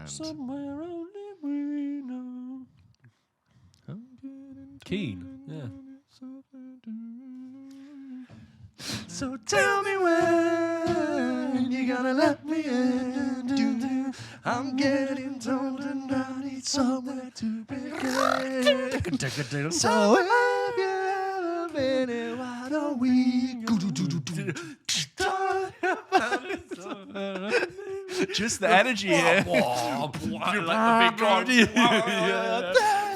Somewhere only we know. Keen, yeah. So tell me when you're gonna let me in. I'm getting told and I need somewhere to begin. So have you ever been here? Why don't we? Just the energy here. Like the big drum.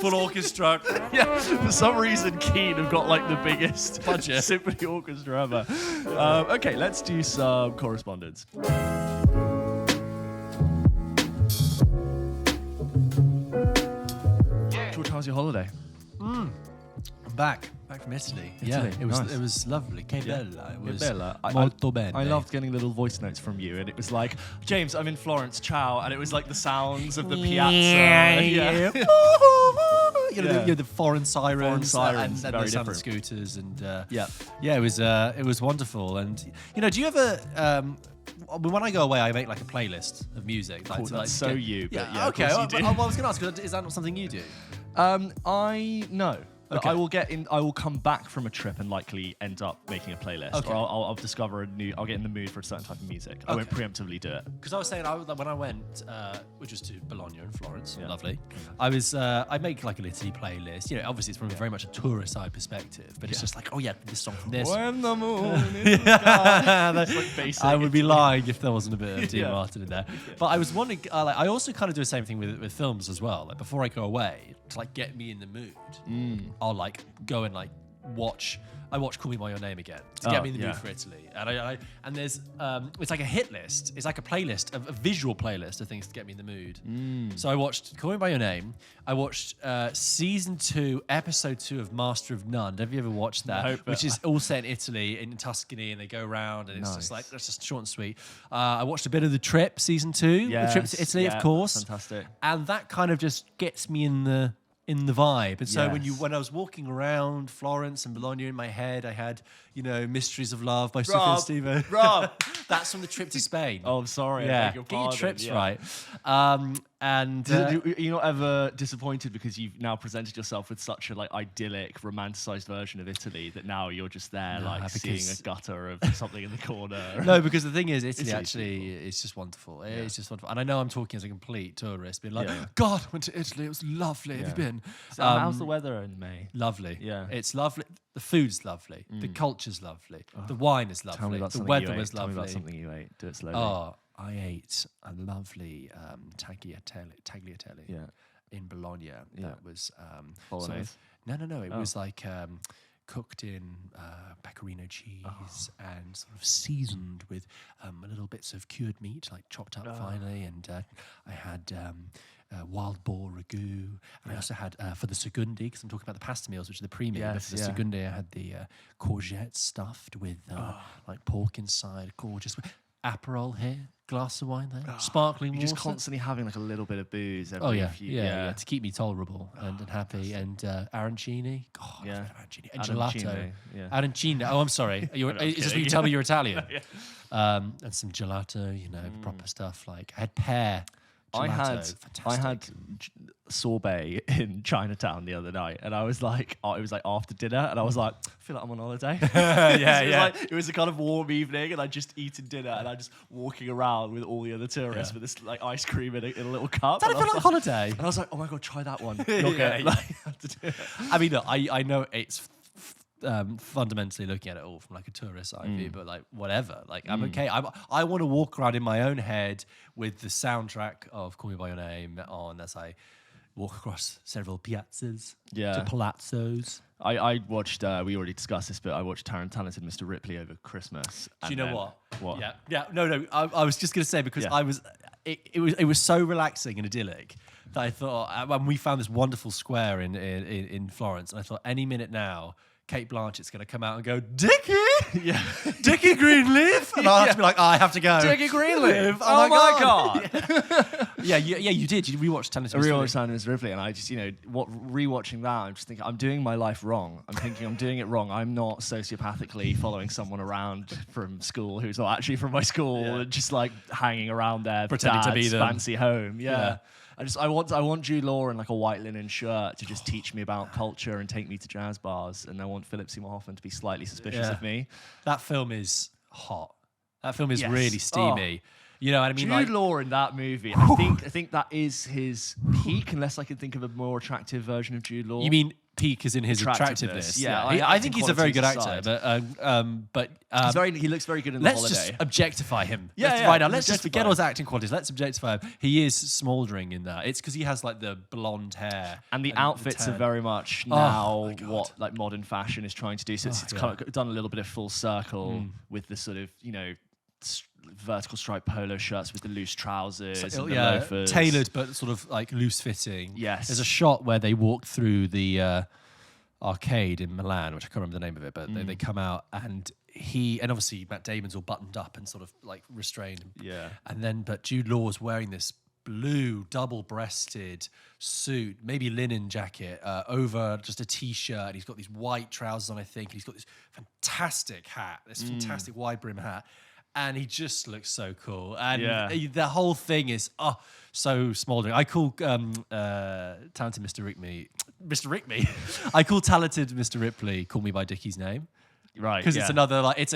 Full orchestra. Yeah, for some reason, Keane have got like the biggest budget symphony orchestra ever. Okay, let's do some correspondence. George, how's your holiday? I'm back from Italy. Yeah, it was lovely. Che bella. It was molto bene. I loved getting little voice notes from you, and it was like, James, I'm in Florence, ciao, and it was like the sounds of the piazza. Yeah. You know, the foreign sirens, and the sound of scooters, and it was wonderful. And do you ever? When I go away, I make like a playlist of music. Cool, that's you. But yeah, okay. Of course you do. I was going to ask, is that not something you do? I know. Okay. I will come back from a trip and likely end up making a playlist, Okay. or I'll discover I'll get in the mood for a certain type of music. I won't preemptively do it. Because I was saying, when I went, which was to Bologna in Florence, lovely. I make like an Italy playlist. Obviously it's from very much a tourist side perspective, but it's just like, this song from this. When the moon is gone. That's like basic. I would be lying if there wasn't a bit of Dean Martin in there. But I was wondering, I also kind of do the same thing with films as well. Like before I go away, to like get me in the mood, I'll like go and like watch. I watch Call Me by Your Name again to get me in the mood for Italy, and there's it's like a hit list. It's like a playlist, a visual playlist of things to get me in the mood. So I watched Call Me by Your Name. I watched season 2, episode 2 of Master of None. Have you ever watched that? No, which is all set in Italy, in Tuscany, and they go around, and it's just like it's just short and sweet. I watched a bit of The Trip, season 2, The Trip to Italy, of course. Fantastic. And that kind of just gets me in the vibe. And so when I was walking around Florence and Bologna in my head, I had, Mysteries of Love by Sufjan Stevens. Rob. That's from the trip to Spain. Oh, I'm sorry. Yeah, I beg your get your pardon. trips Yeah. right. And you're not ever disappointed because you've now presented yourself with such a like idyllic, romanticized version of Italy that now you're just there seeing a gutter of something in the corner. No, because the thing is, Italy Italy's actually beautiful. it's just wonderful. It's just wonderful. And I know I'm talking as a complete tourist, being like, Yeah. God, I went to Italy. It was lovely. Have you been? So how's the weather in May? Lovely. Yeah. It's lovely. The food's lovely. The culture's lovely. The wine is lovely. Tell me about the something weather you ate. was Tell me lovely. about something you ate. Do it slowly. Oh, I ate a lovely tagliatelle Yeah. in Bologna. Yeah. That was Bolognese? No. It was like cooked in pecorino cheese and sort of seasoned with little bits of cured meat, like chopped up finely. And I had wild boar ragu. And I also had, for the secondi, because I'm talking about the pasta meals, which are the premium, but for the secondi, I had the courgette stuffed with like pork inside, gorgeous. Aperol here, glass of wine there, sparkling water. You're just constantly having like a little bit of booze. Yeah, to keep me tolerable and happy. And arancini, God, Yeah. arancini. And gelato. Yeah. Arancini. Oh, I'm sorry. Is this when you tell me you're Italian? And some gelato, proper stuff. Like I had pear. Gelato. I had sorbet in Chinatown the other night, and I was like, it was like after dinner, and I was like, I feel like I'm on holiday. It was a kind of warm evening, and I just eaten dinner, and I just walking around with all the other tourists with this like ice cream in a little cup. Does that feel like holiday? And I was like, oh my god, try that one. I mean, look, I know it's fundamentally looking at it all from like a tourist eye view, but like whatever, like I'm okay. I want to walk around in my own head with the soundtrack of Call Me by Your Name on as I walk across several piazzas to palazzos. I watched, we already discussed this, but I watched Talented Mr Ripley over Christmas. Do you know what? What? Yeah. No. I was just going to say, because it was so relaxing and idyllic that I thought, when we found this wonderful square in Florence, and I thought any minute now, Kate Blanchett's going to come out and go, Dickie! Yeah. Dickie Greenleaf! And I'll have to be like, I have to go. Dickie Greenleaf! Oh my god! Yeah, you did. You rewatched Talented Mr. Ripley. Talented Mr. Ripley, and I just, rewatching that, I'm just thinking, I'm doing my life wrong. I'm thinking I'm doing it wrong. I'm not sociopathically following someone around from school who's not actually from my school, and just like hanging around their pretending to be them. fancy home. Yeah. I want Jude Law in like a white linen shirt to just teach me about culture and take me to jazz bars, and I want Philip Seymour Hoffman to be slightly suspicious of me. That film is hot. That film is really steamy. You know what I mean? Jude Law in that movie, I think that is his peak, unless I can think of a more attractive version of Jude Law. You mean peak is in his attractiveness? Yeah, I think he's a very good actor, but he looks very good in The Holiday. Let's just objectify him. Yeah, Right now, let's just forget all his acting qualities. Let's objectify him. He is smouldering in that. It's because he has like the blonde hair and the outfits are very much now what like modern fashion is trying to do. So it's kind of done a little bit of full circle with the sort of vertical striped polo shirts with the loose trousers and the loafers. Tailored but sort of like loose fitting. Yes. There's a shot where they walk through the arcade in Milan, which I can't remember the name of it, but they come out and obviously Matt Damon's all buttoned up and sort of like restrained. Yeah. But Jude Law's wearing this blue double-breasted suit, maybe linen jacket, over just a t-shirt, and he's got these white trousers on, I think, and he's got this fantastic hat, this fantastic wide brim hat. And he just looks so cool. And the whole thing is so smouldering. I call Talented Mr. Ripley. I call Talented Mr. Ripley Call Me by Dickie's Name. Right. Because it's another, like, it's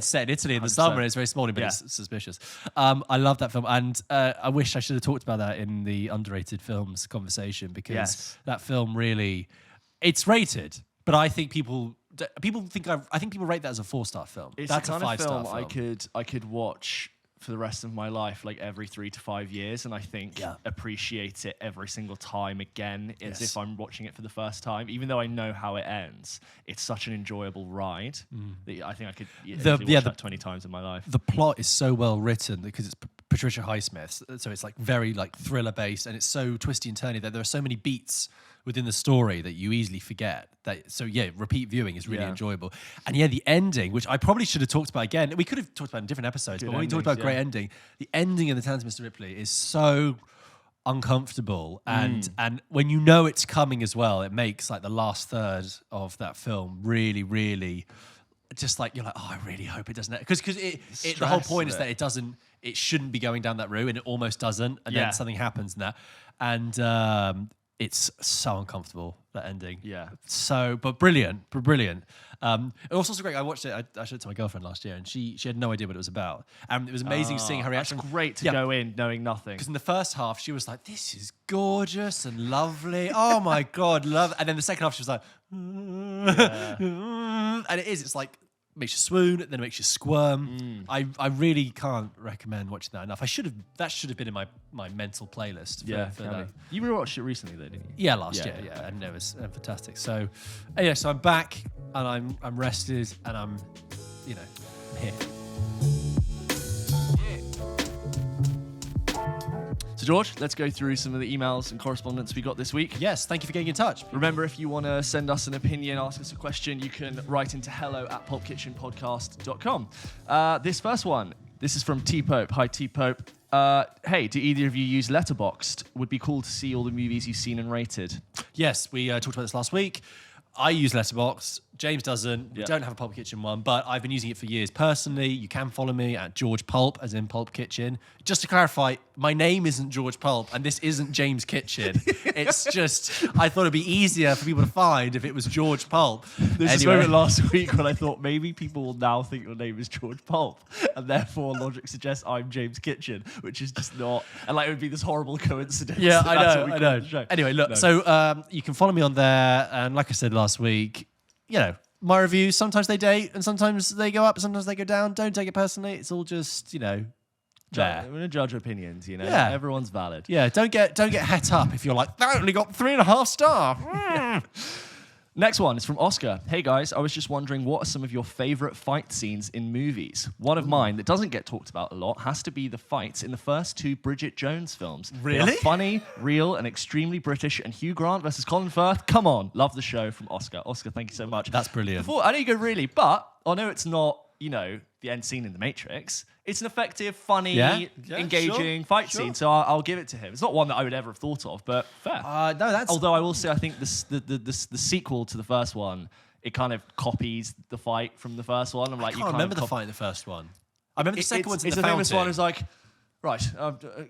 set in Italy in the 100%. Summer. It's very smouldering, but it's suspicious. I love that film. And I wish I should have talked about that in the underrated films conversation, because that film really, it's rated, but I think people think I think people rate that as a 4-star film. That's a 5-star film. I could watch for the rest of my life, like every 3 to 5 years, and I think appreciate it every single time again as if I'm watching it for the first time. Even though I know how it ends, it's such an enjoyable ride that I think I could watch that 20 times in my life. The plot is so well written because it's Patricia Highsmith, so it's like very like thriller based, and it's so twisty and turny that there are so many beats within the story that you easily forget. Repeat viewing is really enjoyable. And the ending, which I probably should have talked about again. We could have talked about in different episodes, but when we talked about great ending, the ending of The Talented Mr. Ripley is so uncomfortable. And when you know it's coming as well, it makes like the last third of that film really, really just like, you're like, I really hope it doesn't. Because the whole point is that it shouldn't be going down that route, and it almost doesn't. And then something happens in that. And it's so uncomfortable, that ending. Yeah. But brilliant. It was also great. I watched it. I showed it to my girlfriend last year, and she had no idea what it was about. And it was amazing seeing her reaction. That's great to go in knowing nothing. Because in the first half, she was like, this is gorgeous and lovely. Oh my God, love it. And then the second half, she was like, and it's like, makes you swoon, then it makes you squirm. I really can't recommend watching that enough. That should have been in my mental playlist. For that. You rewatched it recently though, didn't you? Yeah, last year. Yeah, and it was fantastic. So, so I'm back and I'm rested and I'm here. So George, let's go through some of the emails and correspondence we got this week. Yes, thank you for getting in touch. Remember, if you want to send us an opinion, ask us a question, you can write into hello@pulpkitchenpodcast.com. This first one, this is from T-Pope. Hi, T-Pope. Hey, do either of you use Letterboxd? Would be cool to see all the movies you've seen and rated. Yes, we talked about this last week. I use Letterboxd. James doesn't. We don't have a Pulp Kitchen one, but I've been using it for years personally. You can follow me at George Pulp, as in Pulp Kitchen. Just to clarify, my name isn't George Pulp, and this isn't James Kitchen. It's just, I thought it'd be easier for people to find if it was George Pulp. There's this moment last week when I thought maybe people will now think your name is George Pulp, and therefore logic suggests I'm James Kitchen, which is just not. And like it would be this horrible coincidence. Yeah, I know. Anyway, look, so you can follow me on there, and like I said last week, my reviews, sometimes they date and sometimes they go up, sometimes they go down. Don't take it personally. It's all just, there. I'm going to judge opinions, Yeah. Everyone's valid. Yeah, don't get het up if you're like, that only got 3.5 stars. Next one is from Oscar. Hey guys, I was just wondering, what are some of your favorite fight scenes in movies? One of mine that doesn't get talked about a lot has to be the fights in the first 2 Bridget Jones films. Really? They are funny, real, and extremely British. And Hugh Grant versus Colin Firth. Come on, love the show. From Oscar. Oscar, thank you so much. That's brilliant. I know you go really, but I know it's not, the end scene in The Matrix, it's an effective, funny, Yeah, engaging fight scene. So I'll give it to him. It's not one that I would ever have thought of, but fair. No, that's... Although I will say, I think the sequel to the first one, it kind of copies the fight from the first one. I'm like, I can't remember the fight in the first one. I remember the second one's in the fountain. It's the famous one who's like, right,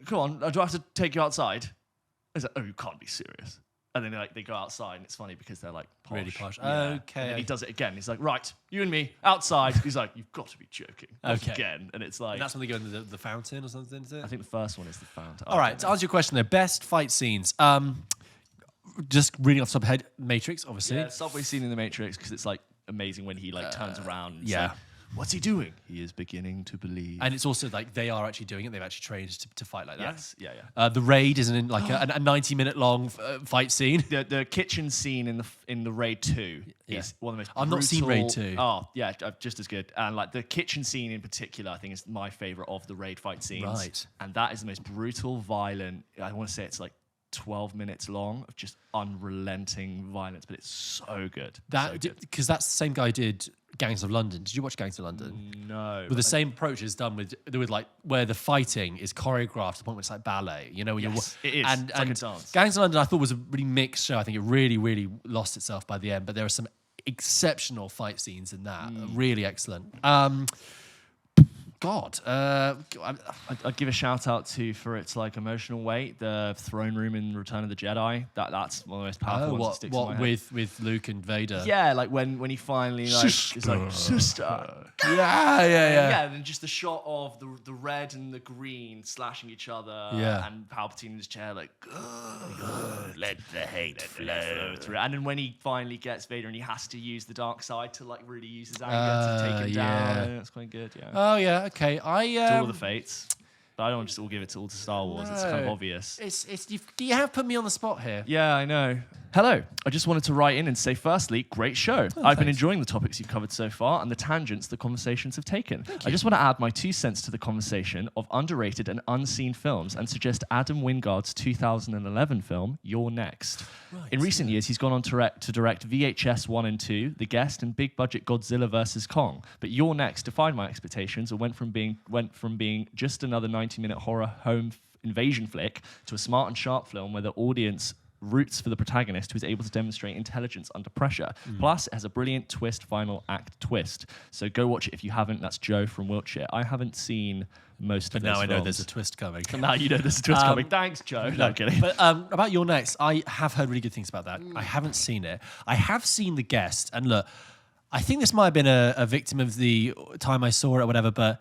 come on, do I have to take you outside? He's like, oh, you can't be serious. And then they go outside, and it's funny because they're like posh. Really posh. Yeah. Okay. And then he does it again. He's like, right, you and me outside. He's like, you've got to be joking. Okay. Again. And it's like... And that's when they go into the fountain or something, is it? I think the first one is the fountain. All right, to answer your question there, best fight scenes. Just reading off the top of my head, Matrix, obviously. Yeah, subway scene in The Matrix, because it's like amazing when he like turns around. And yeah. Like, what's he doing? He is beginning to believe. And it's also like they are actually doing it. They've actually trained to fight like that. Yes, yeah. The Raid is a 90-minute long fight scene. The kitchen scene in the Raid 2 is one of the most I've not seen Raid 2. Oh, yeah, just as good. And like the kitchen scene in particular, I think is my favorite of the Raid fight scenes. Right. And that is the most brutal, violent, I want to say it's like 12 minutes long of just unrelenting violence, but it's so good. Because that's the same guy who did Gangs of London. Did you watch Gangs of London? No. With the same approach is done with like where the fighting is choreographed to the point where it's like ballet. You know, when Yes, it is. And, It's like and a dance. Gangs of London I thought was a really mixed show. I think it really, really lost itself by the end. But there are some exceptional fight scenes in that. Really excellent. I'd give a shout out to, for its like emotional weight, the throne room in Return of the Jedi. That's one of the most powerful ones that sticks in my head. with Luke and Vader? Yeah, like when he finally like is like sister. Yeah. And then just the shot of the red and the green slashing each other. Yeah. And Palpatine in his chair like, let the hate flow through. And then when he finally gets Vader and he has to use the dark side to like really use his anger to take him down. That's quite good. Yeah. Oh yeah. Okay. To all the fates. But I don't just all give it to all to Star Wars. It's kind of obvious. You have put me on the spot here. Yeah, I know. Hello. I just wanted to write in and say, firstly, great show. I've been enjoying the topics you've covered so far and the tangents the conversations have taken. I just want to add my 2 cents to the conversation of underrated and unseen films and suggest Adam Wingard's 2011 film, You're Next. Right, in recent years, he's gone on to direct VHS 1 and 2, The Guest, and big-budget Godzilla vs. Kong. But You're Next defied my expectations and went from being just another 90-minute horror home invasion flick to a smart and sharp film where the audience roots for the protagonist who is able to demonstrate intelligence under pressure. Plus, it has a brilliant final act twist. So go watch it if you haven't. That's Joe from Wiltshire. I haven't seen most of those now I know films. there's a twist coming. Now you know there's a twist coming. Thanks, Joe. No, I'm kidding. But about Your Next, I have heard really good things about that. I haven't seen it. I have seen The Guest, and look, I think this might have been a victim of the time I saw it or whatever, but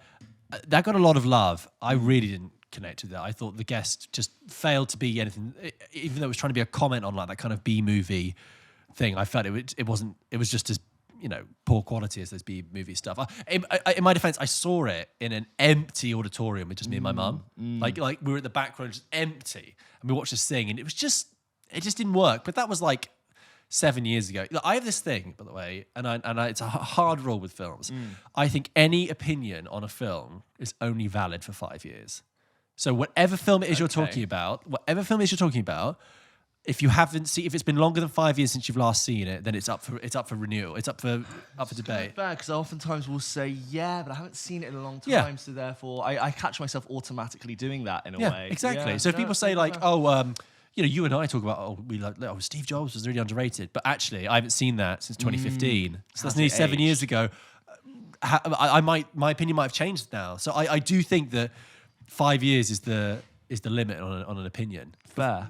that got a lot of love. I really didn't connect with that. I thought The Guest just failed to be anything, even though it was trying to be a comment on like that kind of B-movie thing. I felt it was just as, poor quality as those B-movie stuff. In my defense, I saw it in an empty auditorium with just me and my mum. Like we were at the back row, just empty, and we watched this thing, and it just didn't work. But that was like 7 years ago. Look, I have this thing, by the way, and it's a hard rule with films. I think any opinion on a film is only valid for 5 years. So whatever film it is you're talking about, if you haven't seen, if it's been longer than 5 years since you've last seen it, then it's up for renewal. It's up for debate. Fair, because I oftentimes will say, yeah, but I haven't seen it in a long time, Yeah. so therefore I catch myself automatically doing that in a way. Exactly. Yeah, So if people say like, you and I talk about, Steve Jobs was really underrated, but actually I haven't seen that since 2015. So that's nearly 7 years ago. My opinion might have changed now. So I do think that 5 years is the limit on an opinion. Fair.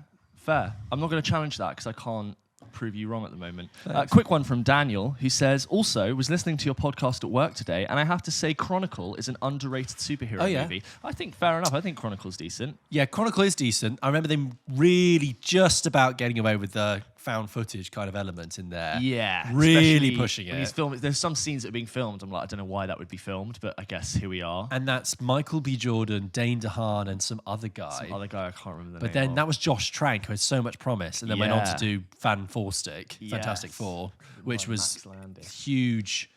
I'm not going to challenge that because I can't prove you wrong at the moment. Quick one from Daniel, who says, also, was listening to your podcast at work today, and I have to say Chronicle is an underrated superhero movie. I think fair enough. I think Chronicle's decent. Yeah, Chronicle is decent. I remember them really just about getting away with the found footage kind of element in there. Yeah. Really pushing when it. There's some scenes that are being filmed. I'm like, I don't know why that would be filmed, but I guess here we are. And that's Michael B. Jordan, Dane DeHaan, and some other guy. I can't remember the name. But then that was Josh Trank, who had so much promise, and then went on to do Fantastic Four, which was huge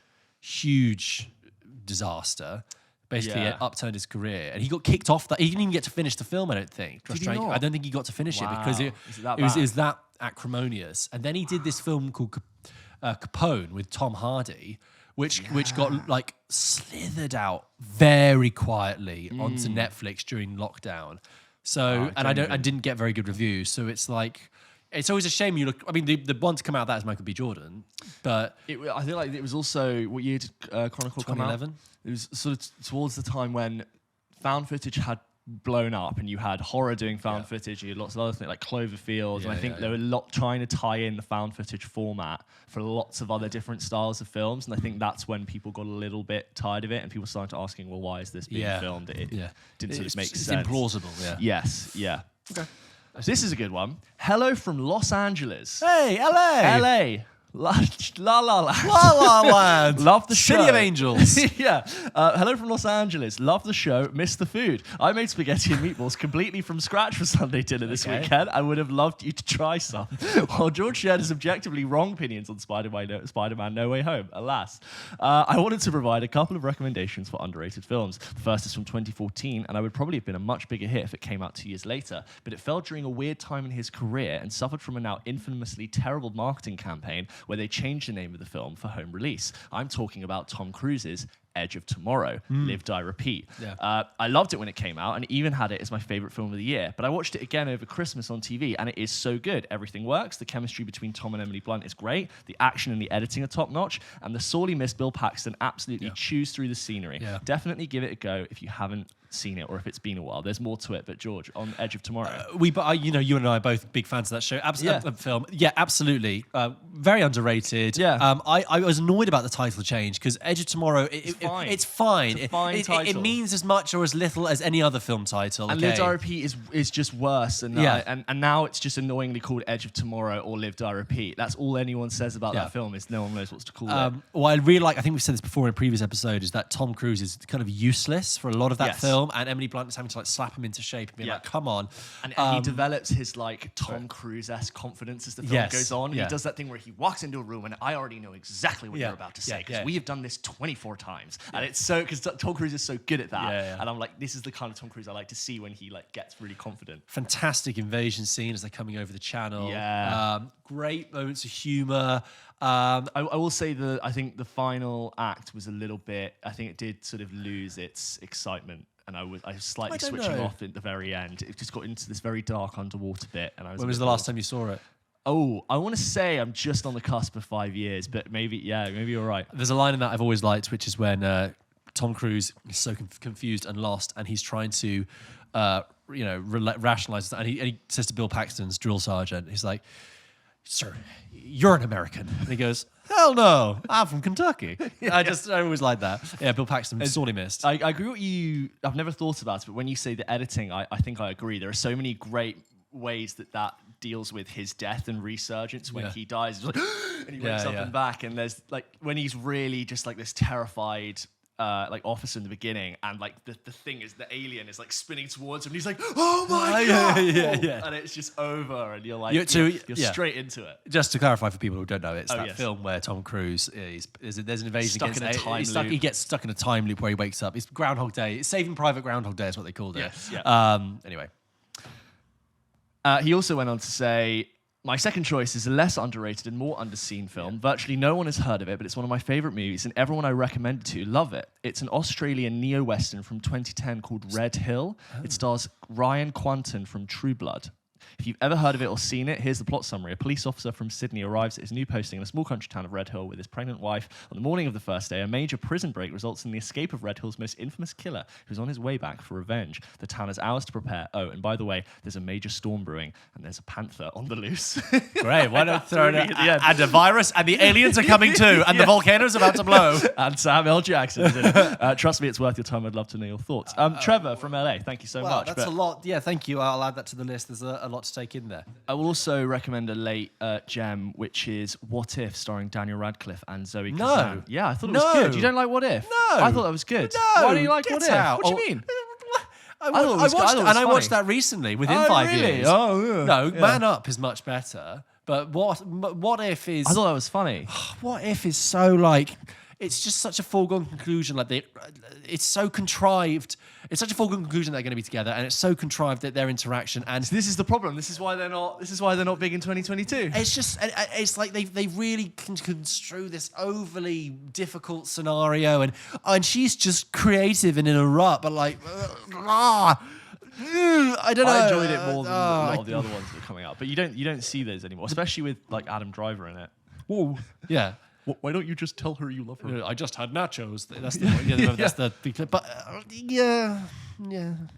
disaster. Basically, it upturned his career, and he got kicked off. He didn't even get to finish the film. I don't think. Josh Trank, I don't think he got to finish it because it was that acrimonious. And then he did this film called Capone with Tom Hardy, which got like slithered out very quietly onto Netflix during lockdown. So I didn't get very good reviews. So it's like it's always a shame. I mean, the one to come out of that is Michael B. Jordan, but I feel like it was also what year did Chronicle come out? 2011. It was sort of towards the time when found footage had blown up, and you had horror doing found footage, and you had lots of other things like Cloverfield, and I think there were trying to tie in the found footage format for lots of other different styles of films, and I think that's when people got a little bit tired of it, and people started asking, well, why is this being filmed? It didn't sort of make sense. It's implausible, Yes, yeah. Okay. This is a good one. Hello from Los Angeles. Hey, LA! LA. La La Land. La La Land. Love the show. City of Angels. Yeah. Hello from Los Angeles. Love the show. Miss the food. I made spaghetti and meatballs completely from scratch for Sunday dinner this weekend. I would have loved you to try some. While George shared his objectively wrong opinions on Spider-Man No Way Home, alas. I wanted to provide a couple of recommendations for underrated films. The first is from 2014, and I would probably have been a much bigger hit if it came out 2 years later, but it fell during a weird time in his career and suffered from a now infamously terrible marketing campaign where they changed the name of the film for home release. I'm talking about Tom Cruise's Edge of Tomorrow, Live, Die, Repeat. Yeah. I loved it when it came out and even had it as my favorite film of the year, but I watched it again over Christmas on TV and it is so good. Everything works. The chemistry between Tom and Emily Blunt is great. The action and the editing are top notch, and the sorely missed Bill Paxton absolutely chews through the scenery. Yeah. Definitely give it a go if you haven't seen it or if it's been a while. There's more to it, but George, on Edge of Tomorrow. You and I are both big fans of that show. Film. Yeah, absolutely. Very underrated. Yeah. I was annoyed about the title change because Edge of Tomorrow, it's fine. It's a fine title. It means as much or as little as any other film title. And Live, Die, Repeat is just worse. And now it's just annoyingly called Edge of Tomorrow or Live, Die, Repeat. That's all anyone says about that film is no one knows what to call it. What I really like, I think we've said this before in a previous episode, is that Tom Cruise is kind of useless for a lot of that film. And Emily Blunt is having to like slap him into shape and be like, come on. And he develops his like Tom Cruise-esque confidence as the film goes on. He does that thing where he walks into a room and I already know exactly what you're about to say because we have done this 24 times. And it's so, because Tom Cruise is so good at that. And I'm like, this is the kind of Tom Cruise I like to see when he like gets really confident. Fantastic invasion scene as they're coming over the channel. Great moments of humor. I will say that I think the final act was a little bit, I think it did sort of lose its excitement. And I was slightly switching off at the very end. It just got into this very dark underwater bit. And when was the last time you saw it? Oh, I want to say I'm just on the cusp of 5 years, but maybe you're right. There's a line in that I've always liked, which is when Tom Cruise is so confused and lost, and he's trying to, rationalize that. And he says to Bill Paxton's drill sergeant, he's like, "Sir, you're an American." And he goes, "Hell no, I'm from Kentucky." I always like that. Yeah, Bill Paxton, sorely missed. I agree with you. I've never thought about it, but when you say the editing, I think I agree. There are so many great ways that deals with his death and resurgence when he dies. It's like, and he wakes up and back, and there's like when he's really just like this terrified like officer in the beginning, and like the thing is the alien is like spinning towards him, and he's like, "Oh my god!" And it's just over, and you're like, you're straight into it. Just to clarify for people who don't know, it's that film where Tom Cruise there's an invasion stuck in a time loop. He gets stuck in a time loop where he wakes up. It's Groundhog Day. It's Saving Private Groundhog Day is what they called it. Anyway. He also went on to say, my second choice is a less underrated and more underseen film. Virtually no one has heard of it, but it's one of my favorite movies, and everyone I recommend it to love it. It's an Australian neo-western from 2010 called Red Hill. It stars Ryan Quanten from True Blood. If you've ever heard of it or seen it, here's the plot summary. A police officer from Sydney arrives at his new posting in a small country town of Red Hill with his pregnant wife. On the morning of the first day, a major prison break results in the escape of Red Hill's most infamous killer, who's on his way back for revenge. The town has hours to prepare. Oh, and by the way, there's a major storm brewing, and there's a panther on the loose. Great, why not throw it and a virus, and the aliens are coming too, and the volcano's about to blow. And Sam L. Jackson is in it. Trust me, it's worth your time. I'd love to know your thoughts. Trevor from LA, thank you so much. That's a lot. Yeah, thank you. I'll add that to the list. There's a lot to take in there. I will also recommend a late gem, which is What If, starring Daniel Radcliffe and Zoe Kazan. Yeah, I thought it was good. You don't like What If? No. I thought that was good. No. Why do you like What If? Out. What do you mean? I watched that recently, within 5 years. Oh, yeah. No, Man Up is much better. But What If is... I thought that was funny. What If is so like... it's just such a foregone conclusion. Like it's so contrived. It's such a foregone conclusion they're going to be together, and it's so contrived that their interaction. And this is the problem. This is why they're not. This is why they're not big in 2022. It's just, it's like they really can construe this overly difficult scenario, and she's just creative and in a rut, but like, I don't know. I enjoyed it more than a lot of the other ones that are coming out, but you don't see those anymore, especially with like Adam Driver in it. Whoa, yeah. Why don't you just tell her you love her? I just had nachos. That's the one. Yeah, that's the big clip. But yeah.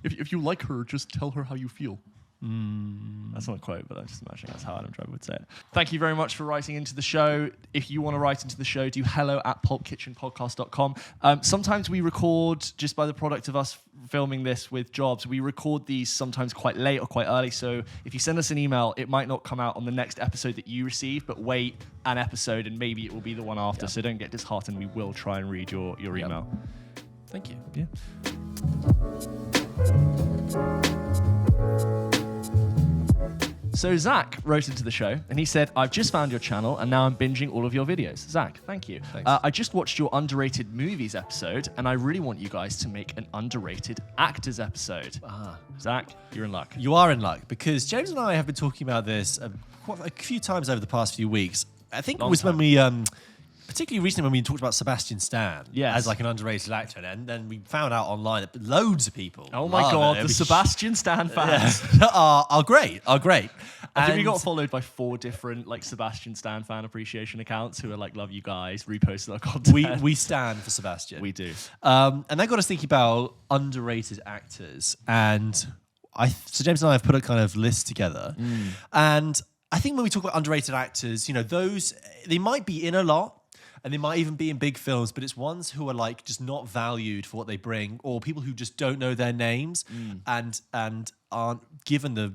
If you like her, just tell her how you feel. That's not a quote, but I just imagine that's how Adam Driver would say it. Thank you very much for writing into the show. If you want to write into the show, do hello@pulpkitchenpodcast.com. Sometimes we record, just by the product of us filming this with jobs, we record these sometimes quite late or quite early. So if you send us an email, it might not come out on the next episode that you receive, but wait an episode and maybe it will be the one after. So don't get disheartened. We will try and read your email. Thank you. Yeah. So Zach wrote into the show and he said, I've just found your channel and now I'm binging all of your videos. Zach, thank you. I just watched your underrated movies episode and I really want you guys to make an underrated actors episode. Zach, you're in luck. You are in luck because James and I have been talking about this quite a few times over the past few weeks. I think it was when we... particularly recently when we talked about Sebastian Stan as like an underrated actor, and then we found out online that loads of people. Oh my God, the Sebastian Stan fans are great. I think we got followed by 4 different like Sebastian Stan fan appreciation accounts who are like, love you guys, reposted our content. We stand for Sebastian. We do. And that got us thinking about underrated actors, and so James and I have put a kind of list together, and I think when we talk about underrated actors, you know, they might be in a lot. And they might even be in big films, but it's ones who are like just not valued for what they bring, or people who just don't know their names and aren't given the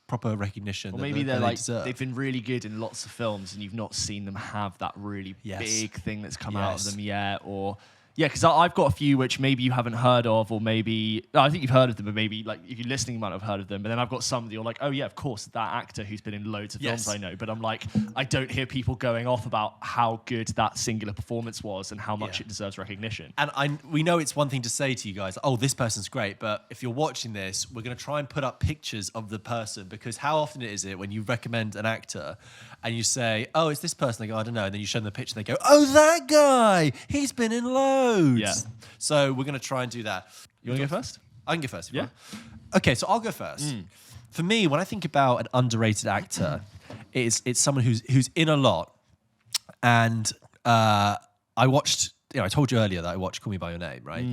proper recognition. Or maybe they've been really good in lots of films, and you've not seen them have that really big thing that's come out of them yet, or. Yeah, because I've got a few which maybe you haven't heard of, or maybe I think you've heard of them, but maybe like if you're listening, you might have heard of them. But then I've got some that you're like, oh yeah, of course, that actor who's been in loads of films I know. But I'm like, I don't hear people going off about how good that singular performance was and how much it deserves recognition. And we know it's one thing to say to you guys, oh, this person's great, but if you're watching this, we're going to try and put up pictures of the person, because how often is it when you recommend an actor and you say, oh, it's this person? They go, I don't know. And then you show them the picture and they go, oh, that guy, he's been in loads. Yeah. So we're going to try and do that. You want to go first? I can go first. Yeah. Okay, so I'll go first. For me, when I think about an underrated actor, it's someone who's in a lot. And I watched, I told you earlier that I watched Call Me By Your Name, right?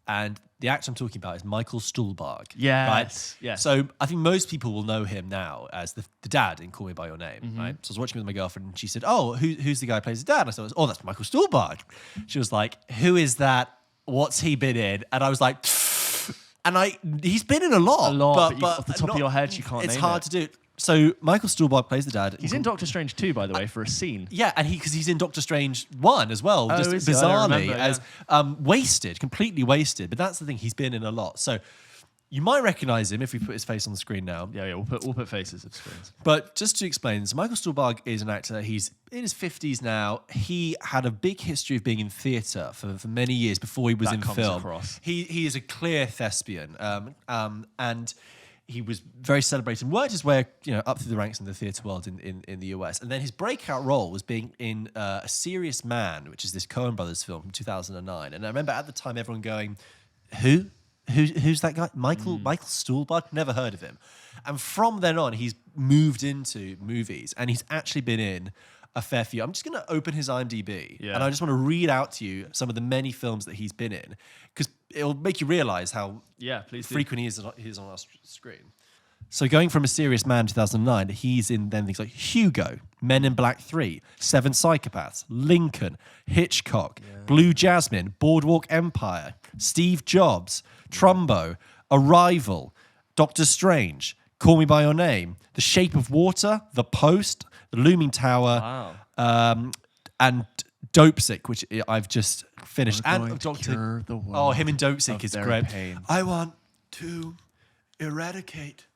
And the actor I'm talking about is Michael Stuhlbarg. Yes. Right? Yes. So I think most people will know him now as the dad in Call Me By Your Name, right? So I was watching with my girlfriend and she said, oh, who's the guy who plays his dad? And I said, oh, that's Michael Stuhlbarg. She was like, who is that? What's he been in? And I was like, he's been in a lot. But off the top of your head, you can't name it. It's hard to do. So Michael Stuhlbarg plays the dad. He's in Doctor Strange 2, by the way, for a scene. Yeah, and because he's in Doctor Strange 1 as well, just bizarrely, as wasted, completely wasted. But that's the thing, he's been in a lot. So you might recognize him if we put his face on the screen now. Yeah, we'll put faces of screens. But just to explain, so Michael Stuhlbarg is an actor. He's in his 50s now. He had a big history of being in theatre for many years before he was in film. He is a clear thespian, and he was very celebrated and worked his way, up through the ranks in the theatre world in the US. And then his breakout role was being in A Serious Man, which is this Coen Brothers film from 2009. And I remember at the time everyone going, Who's that guy? Michael Stuhlbarg? Never heard of him. And from then on, he's moved into movies, and he's actually been in a fair few. I'm just going to open his IMDb, and I just want to read out to you some of the many films that he's been in, because it'll make you realize how frequent he is on our screen. So going from A Serious Man 2009, he's in then things like Hugo, Men in Black 3, Seven Psychopaths, Lincoln, Hitchcock, Blue Jasmine, Boardwalk Empire, Steve Jobs, Trumbo, Arrival, Doctor Strange, Call Me By Your Name, The Shape of Water, The Post, The Looming Tower, and Dopesick, which I've just finished. And Doctor, him in Dopesick is great. Pain. I want to eradicate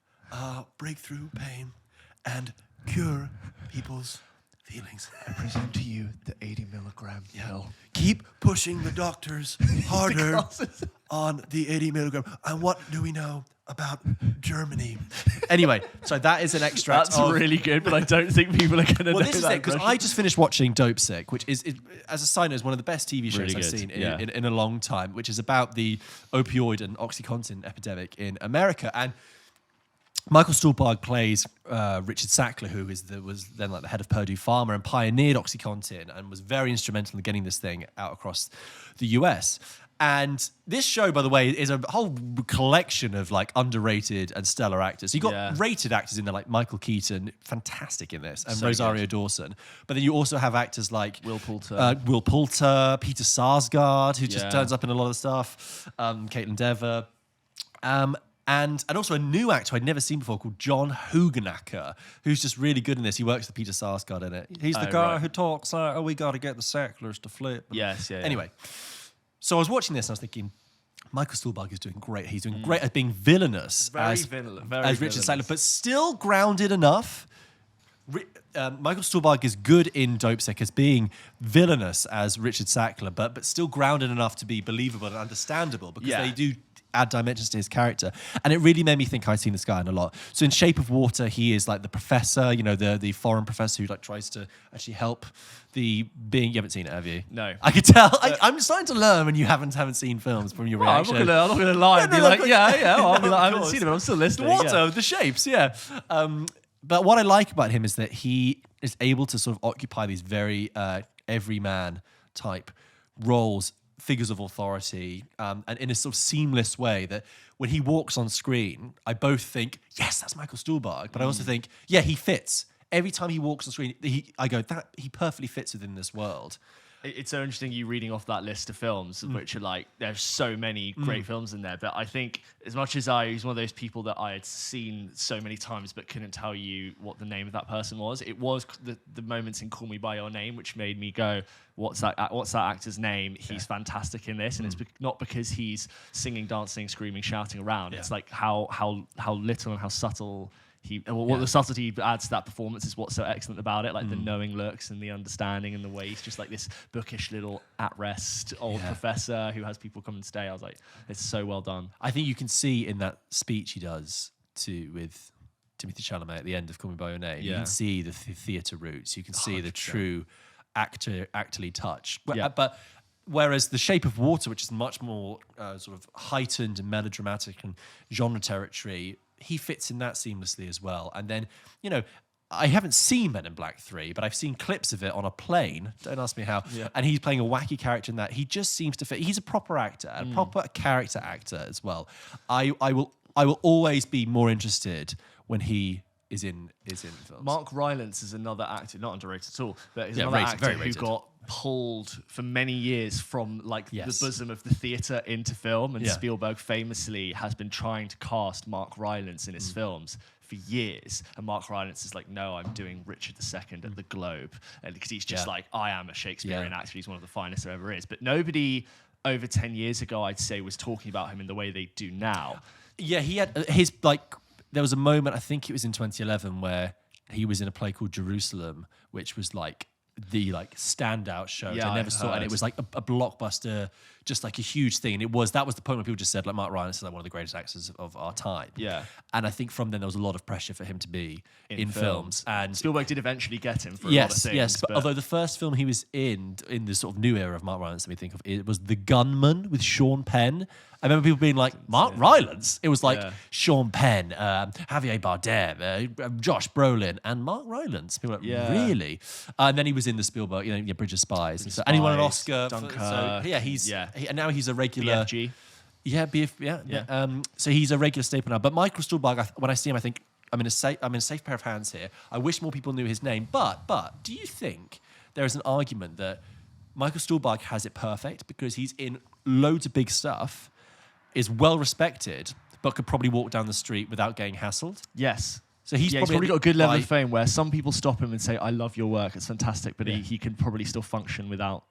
breakthrough pain and cure people's feelings. I present to you the 80 milligram pill. Keep pushing the doctors harder on the 80 milligram. And what do we know about Germany? Anyway, so that is an extract. That's really good, but I don't think people are going to know Well, this is that it, because I just finished watching Dope Sick, which is, as a side note, is one of the best TV shows Really I've good, seen yeah. in a long time, which is about the opioid and OxyContin epidemic in America. And Michael Stuhlbarg plays Richard Sackler, who was then like the head of Purdue Pharma and pioneered OxyContin and was very instrumental in getting this thing out across the US. And this show, by the way, is a whole collection of like underrated and stellar actors. You got rated actors in there like Michael Keaton, fantastic in this, and So Rosario good. Dawson. But then you also have actors like Will Poulter. Peter Sarsgaard, who just turns up in a lot of stuff, Caitlin Dever. And also a new actor I'd never seen before called John Hugenacker, who's just really good in this. He works with Peter Sarsgaard in it. He's the guy who talks, we got to get the Sacklers to flip. Yes, yeah. Anyway, so I was watching this and I was thinking, Michael Stuhlbarg is doing great. He's doing great at being villainous as Richard Sackler, but still grounded enough. Michael Stuhlbarg is good in Dope Sick as being villainous as Richard Sackler, but still grounded enough to be believable and understandable, because they do add dimensions to his character. And it really made me think I'd seen this guy in a lot. So in Shape of Water, he is like the professor, the foreign professor who like tries to actually help the being. You haven't seen it, have you? No. I could tell. I'm starting to learn when you haven't seen films from your reaction. I'm not gonna lie and be like, I'll be like, I haven't seen it, but I'm still listening. Water, the shapes, but what I like about him is that he is able to sort of occupy these very everyman type roles, figures of authority, and in a sort of seamless way that when he walks on screen, I both think, yes, that's Michael Stuhlbarg, but I also think, yeah, he fits. Every time he walks on screen, I go, that he perfectly fits within this world. It's so interesting you reading off that list of films, which are like, there's so many great films in there. But I think as much as he's one of those people that I had seen so many times but couldn't tell you what the name of that person was, it was the moments in Call Me By Your Name which made me go, what's that actor's name? He's fantastic in this. And it's not because he's singing, dancing, screaming, shouting around. It's like how little and how subtle what the subtlety he adds to that performance is what's so excellent about it, like the knowing looks and the understanding and the way he's just like this bookish little at-rest old professor who has people come and stay. I was like, it's so well done. I think you can see in that speech he does with Timothy Chalamet at the end of Call Me By Your Name, you can see the theatre roots, you can see the true actorly touch. But whereas The Shape of Water, which is much more sort of heightened and melodramatic and genre territory, he fits in that seamlessly as well. And then, I haven't seen Men in Black 3, but I've seen clips of it on a plane. Don't ask me how. Yeah. And he's playing a wacky character in that. He just seems to fit. He's a proper actor, a proper character actor as well. I will always be more interested when he is in films. Mark Rylance is another actor, not underrated at all, but he's another actor who got pulled for many years from like the bosom of the theatre into film, and Spielberg famously has been trying to cast Mark Rylance in his films for years, and Mark Rylance is like, no, I'm doing Richard II at the Globe, and because he's just like, I am a Shakespearean actor, he's one of the finest there ever is. But nobody over 10 years ago, I'd say, was talking about him in the way they do now. Yeah, he had his there was a moment, I think it was in 2011, where he was in a play called Jerusalem, which was like the standout show. I never saw it. And it was like a blockbuster, just like a huge thing. And that was the point where people just said, like, Mark Rylance is like one of the greatest actors of our time. Yeah. And I think from then there was a lot of pressure for him to be in films. And Spielberg did eventually get him for a lot of things. Yes, but although the first film he was in the sort of new era of Mark Rylance that we think of, it was The Gunman with Sean Penn. I remember people being like, Mark Rylance? It was like Sean Penn, Javier Bardem, Josh Brolin, and Mark Rylance. People were like, really? And then he was in the Spielberg, Bridge of Spies. And he won an Oscar. And now he's a regular. BFG. So he's a regular staple now. But Michael Stuhlbarg, when I see him, I think I'm in a safe pair of hands here. I wish more people knew his name. But do you think there is an argument that Michael Stuhlbarg has it perfect because he's in loads of big stuff, is well respected, but could probably walk down the street without getting hassled? Yes. So he's probably got a good level of fame where some people stop him and say, I love your work, it's fantastic, but he can probably still function without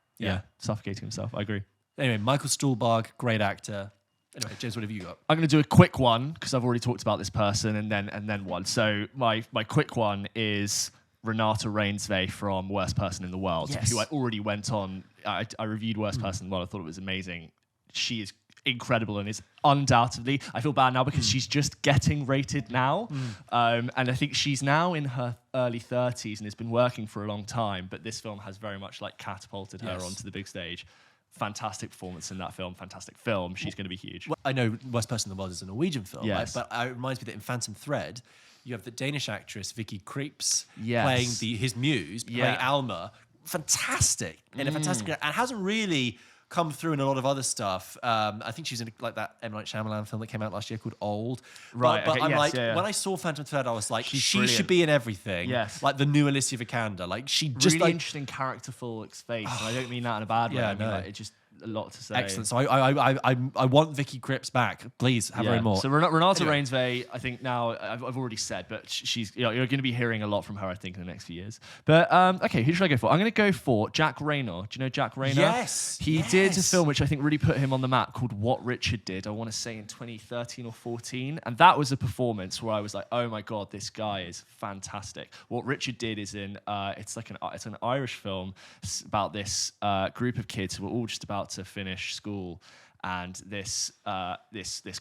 suffocating himself. I agree. Anyway, Michael Stuhlbarg, great actor. Anyway, James, what have you got? I'm going to do a quick one because I've already talked about this person and then one. So my quick one is Renata Rainsvey from Worst Person in the World, Yes. who I already went on. I reviewed Worst Person in the World. I thought it was amazing. She is incredible and is undoubtedly, I feel bad now because she's just getting rated now. And I think she's now in her early 30s and has been working for a long time, but this film has very much like catapulted her onto the big stage. Fantastic performance in that film, fantastic film. She's going to be huge. Well, I know Worst Person in the World is a Norwegian film, Yes. but it reminds me that in Phantom Thread, you have the Danish actress Vicky Krieps Yes. playing his muse, playing Alma. Fantastic. In a fantastic, and hasn't really come through in a lot of other stuff. I think she's in like that M. Night Shyamalan film that came out last year called Old. Right, But okay, I'm yes, like, yeah. when I saw Phantom Thread, I was like, She's she brilliant. should be in everything. Yes. Like the new Alicia Vikander. Like she just Really like interesting characterful face. And I don't mean that in a bad way. Yeah, I mean, no. like, it's just a lot to say. excellent. So I want Vicky Krieps back. Please have her in more. So Renata Anyway. Rainsvey, I think now I've already said, but she's you're going to be hearing a lot from her, I think, in the next few years. But okay, who should I go for? I'm going to go for Jack Rayner. Do you know Jack Rayner? Yes, He did a yes. film which I think really put him on the map called What Richard Did. I want to say in 2013 or 14, and that was a performance where I was like, oh my god, this guy is fantastic. What Richard Did is it's an Irish film about this group of kids who are all just about to finish school. And this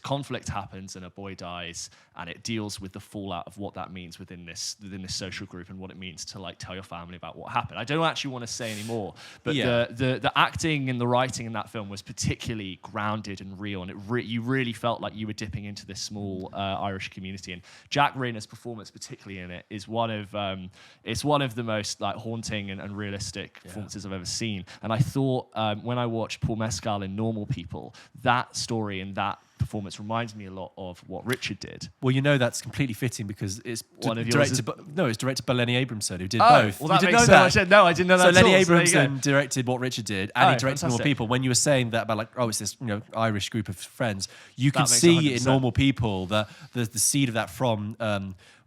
conflict happens, and a boy dies, and it deals with the fallout of what that means within this social group and what it means to like tell your family about what happened. I don't actually want to say any more, but the acting and the writing in that film was particularly grounded and real, and you really felt like you were dipping into this small Irish community. And Jack Rayner's performance, particularly in it, is one of the most like haunting and realistic performances I've ever seen. And I thought when I watched Paul Mescal in Normal People, that story and that performance reminds me a lot of What Richard Did. Well, you know that's completely fitting because it's One of yours directed. It's directed by Lenny Abramson, who did Oh, both. well, that you didn't makes know so that. much sense. No, I didn't know that So at Lenny all. So there you go. Abramson directed What Richard Did, and he directed Normal fantastic. People. When you were saying that about like, oh, it's this Irish group of friends, you can makes see in 100%. Normal People the seed of that from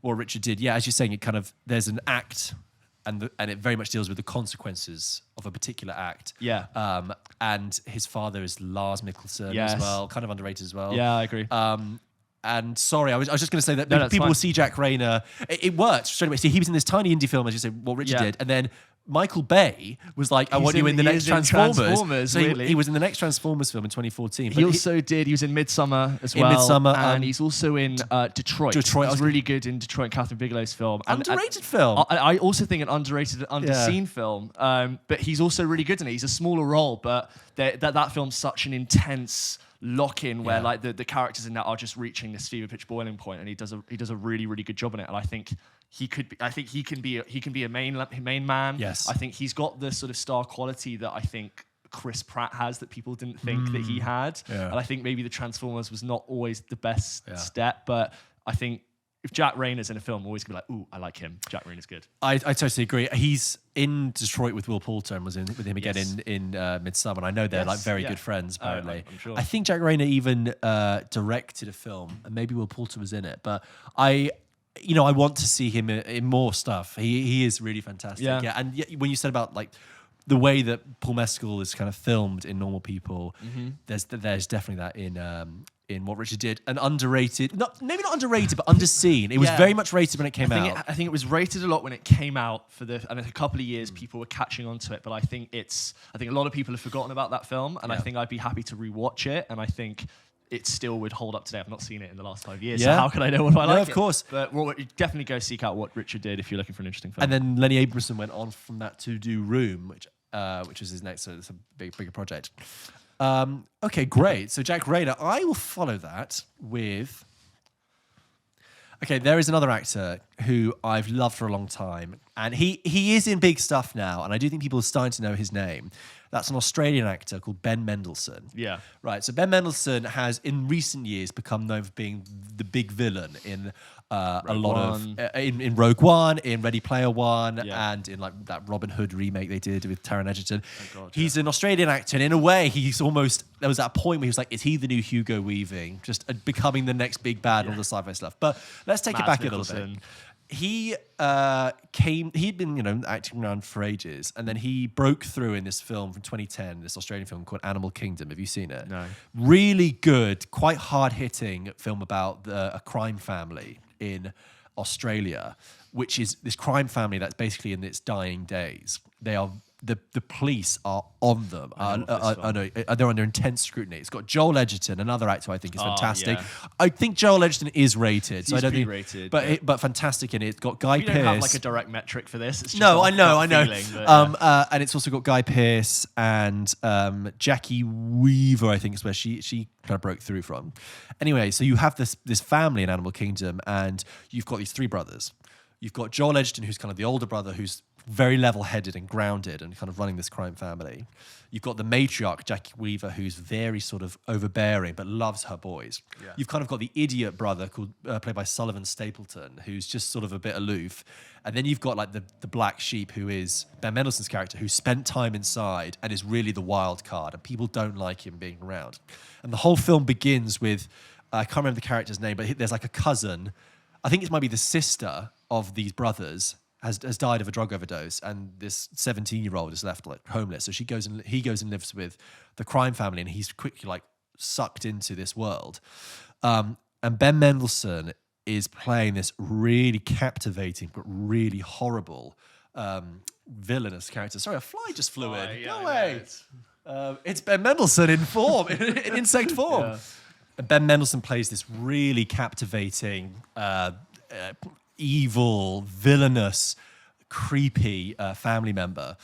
What Richard Did. Yeah, as you're saying, it kind of there's an act. And it very much deals with the consequences of a particular act. Yeah. And his father is Lars Mikkelsen Yes. as well, kind of underrated as well. Yeah, I agree. And sorry, I was just going to say that No, that's people fine. will see Jack Rayner. It works straight away. See, he was in this tiny indie film, as you said, What Richard Yeah. Did, and then Michael Bay was like, "I He's want you in the he next is in Transformers." Transformers, So weirdly. he was in the next Transformers film in 2014. He also did. He was in Midsummer as In well. Midsommar, and he's also in Detroit. Detroit, I He's was really good in Detroit. Catherine Bigelow's film. Underrated film. I also think an underrated, underseen film. But he's also really good in it. He's a smaller role, but that film's such an intense lock-in where like the characters in that are just reaching this fever pitch boiling point, and he does a really really good job in it. And I think he can be a main man. Yes. I think he's got the sort of star quality that I think Chris Pratt has that people didn't think that he had. Yeah. And I think maybe the Transformers was not always the best step, but I think if Jack Rayner's in a film, I'm always gonna be like, ooh, I like him. Jack Rayner's good. I totally agree. He's in Detroit with Will Poulter and was in with him again Yes. in Midsommar. And I know they're like very yeah. good friends, apparently. I'm sure. I think Jack Rayner even directed a film, and maybe Will Poulter was in it. But I want to see him in more stuff. He is really fantastic. Yeah. And when you said about like the way that Paul Mescal is kind of filmed in Normal People, there's definitely that in What Richard Did. An underrated, maybe not underrated, but underseen. It was Yeah. very much rated when it came out. I think it was rated a lot when it came out and a couple of years people were catching on to it, but I think a lot of people have forgotten about that film, and I think I'd be happy to rewatch it, and I think it still would hold up today. I've not seen it in the last 5 years, so Yeah. how can I know what I like? of course. But definitely go seek out What Richard Did if you're looking for an interesting film. And then Lenny Abramson went on from that to do Room, which was his next, so it's a bigger project. Okay, great. So Jack Rayner, I will follow that with. Okay, there is another actor who I've loved for a long time, and he is in big stuff now, and I do think people are starting to know his name. That's an Australian actor called Ben Mendelsohn. Yeah. Right, so Ben Mendelsohn has, in recent years, become known for being the big villain in a lot One. of... in Rogue One, in Ready Player One, Yeah. and in like that Robin Hood remake they did with Taron Egerton. God, He's an Australian actor, and in a way, he's almost... There was that point where he was like, is he the new Hugo Weaving? Just becoming the next big bad and all the sci-fi stuff. But let's take it Mads back a little bit. Mikkelsen. He'd been acting around for ages, and then he broke through in this film from 2010, this Australian film called Animal Kingdom. Have you seen it? No. Really good, quite hard-hitting film about a crime family in Australia. which is this crime family that's basically in its dying days. They are the police are on them. I know they're under intense scrutiny. It's got Joel Edgerton, another actor I think is fantastic. Yeah. I think Joel Edgerton is rated, so I don't think, rated, but fantastic in it. It's got Guy we Pearce. don't have like a direct metric for this. It's just No, I know. feeling, but, And it's also got Guy Pearce and Jackie Weaver, I think is where she kind of broke through from. Anyway, so you have this family in Animal Kingdom, and you've got these three brothers. You've got Joel Edgerton, who's kind of the older brother, who's very level-headed and grounded and kind of running this crime family. You've got the matriarch, Jackie Weaver, who's very sort of overbearing but loves her boys. Yeah. You've kind of got the idiot brother played by Sullivan Stapleton, who's just sort of a bit aloof. And then you've got like the black sheep, who is Ben Mendelsohn's character, who spent time inside and is really the wild card, and people don't like him being around. And the whole film begins with, I can't remember the character's name, but there's like a cousin, I think it might be the sister of these brothers, has died of a drug overdose, and this 17-year-old is left like homeless. So he goes and lives with the crime family, and he's quickly like sucked into this world. And Ben Mendelsohn is playing this really captivating but really horrible villainous character. Sorry, a fly just flew in. Yeah, no way. It's Ben Mendelsohn in form, in insect form. Yeah. And Ben Mendelsohn plays this really captivating, evil, villainous, creepy family member.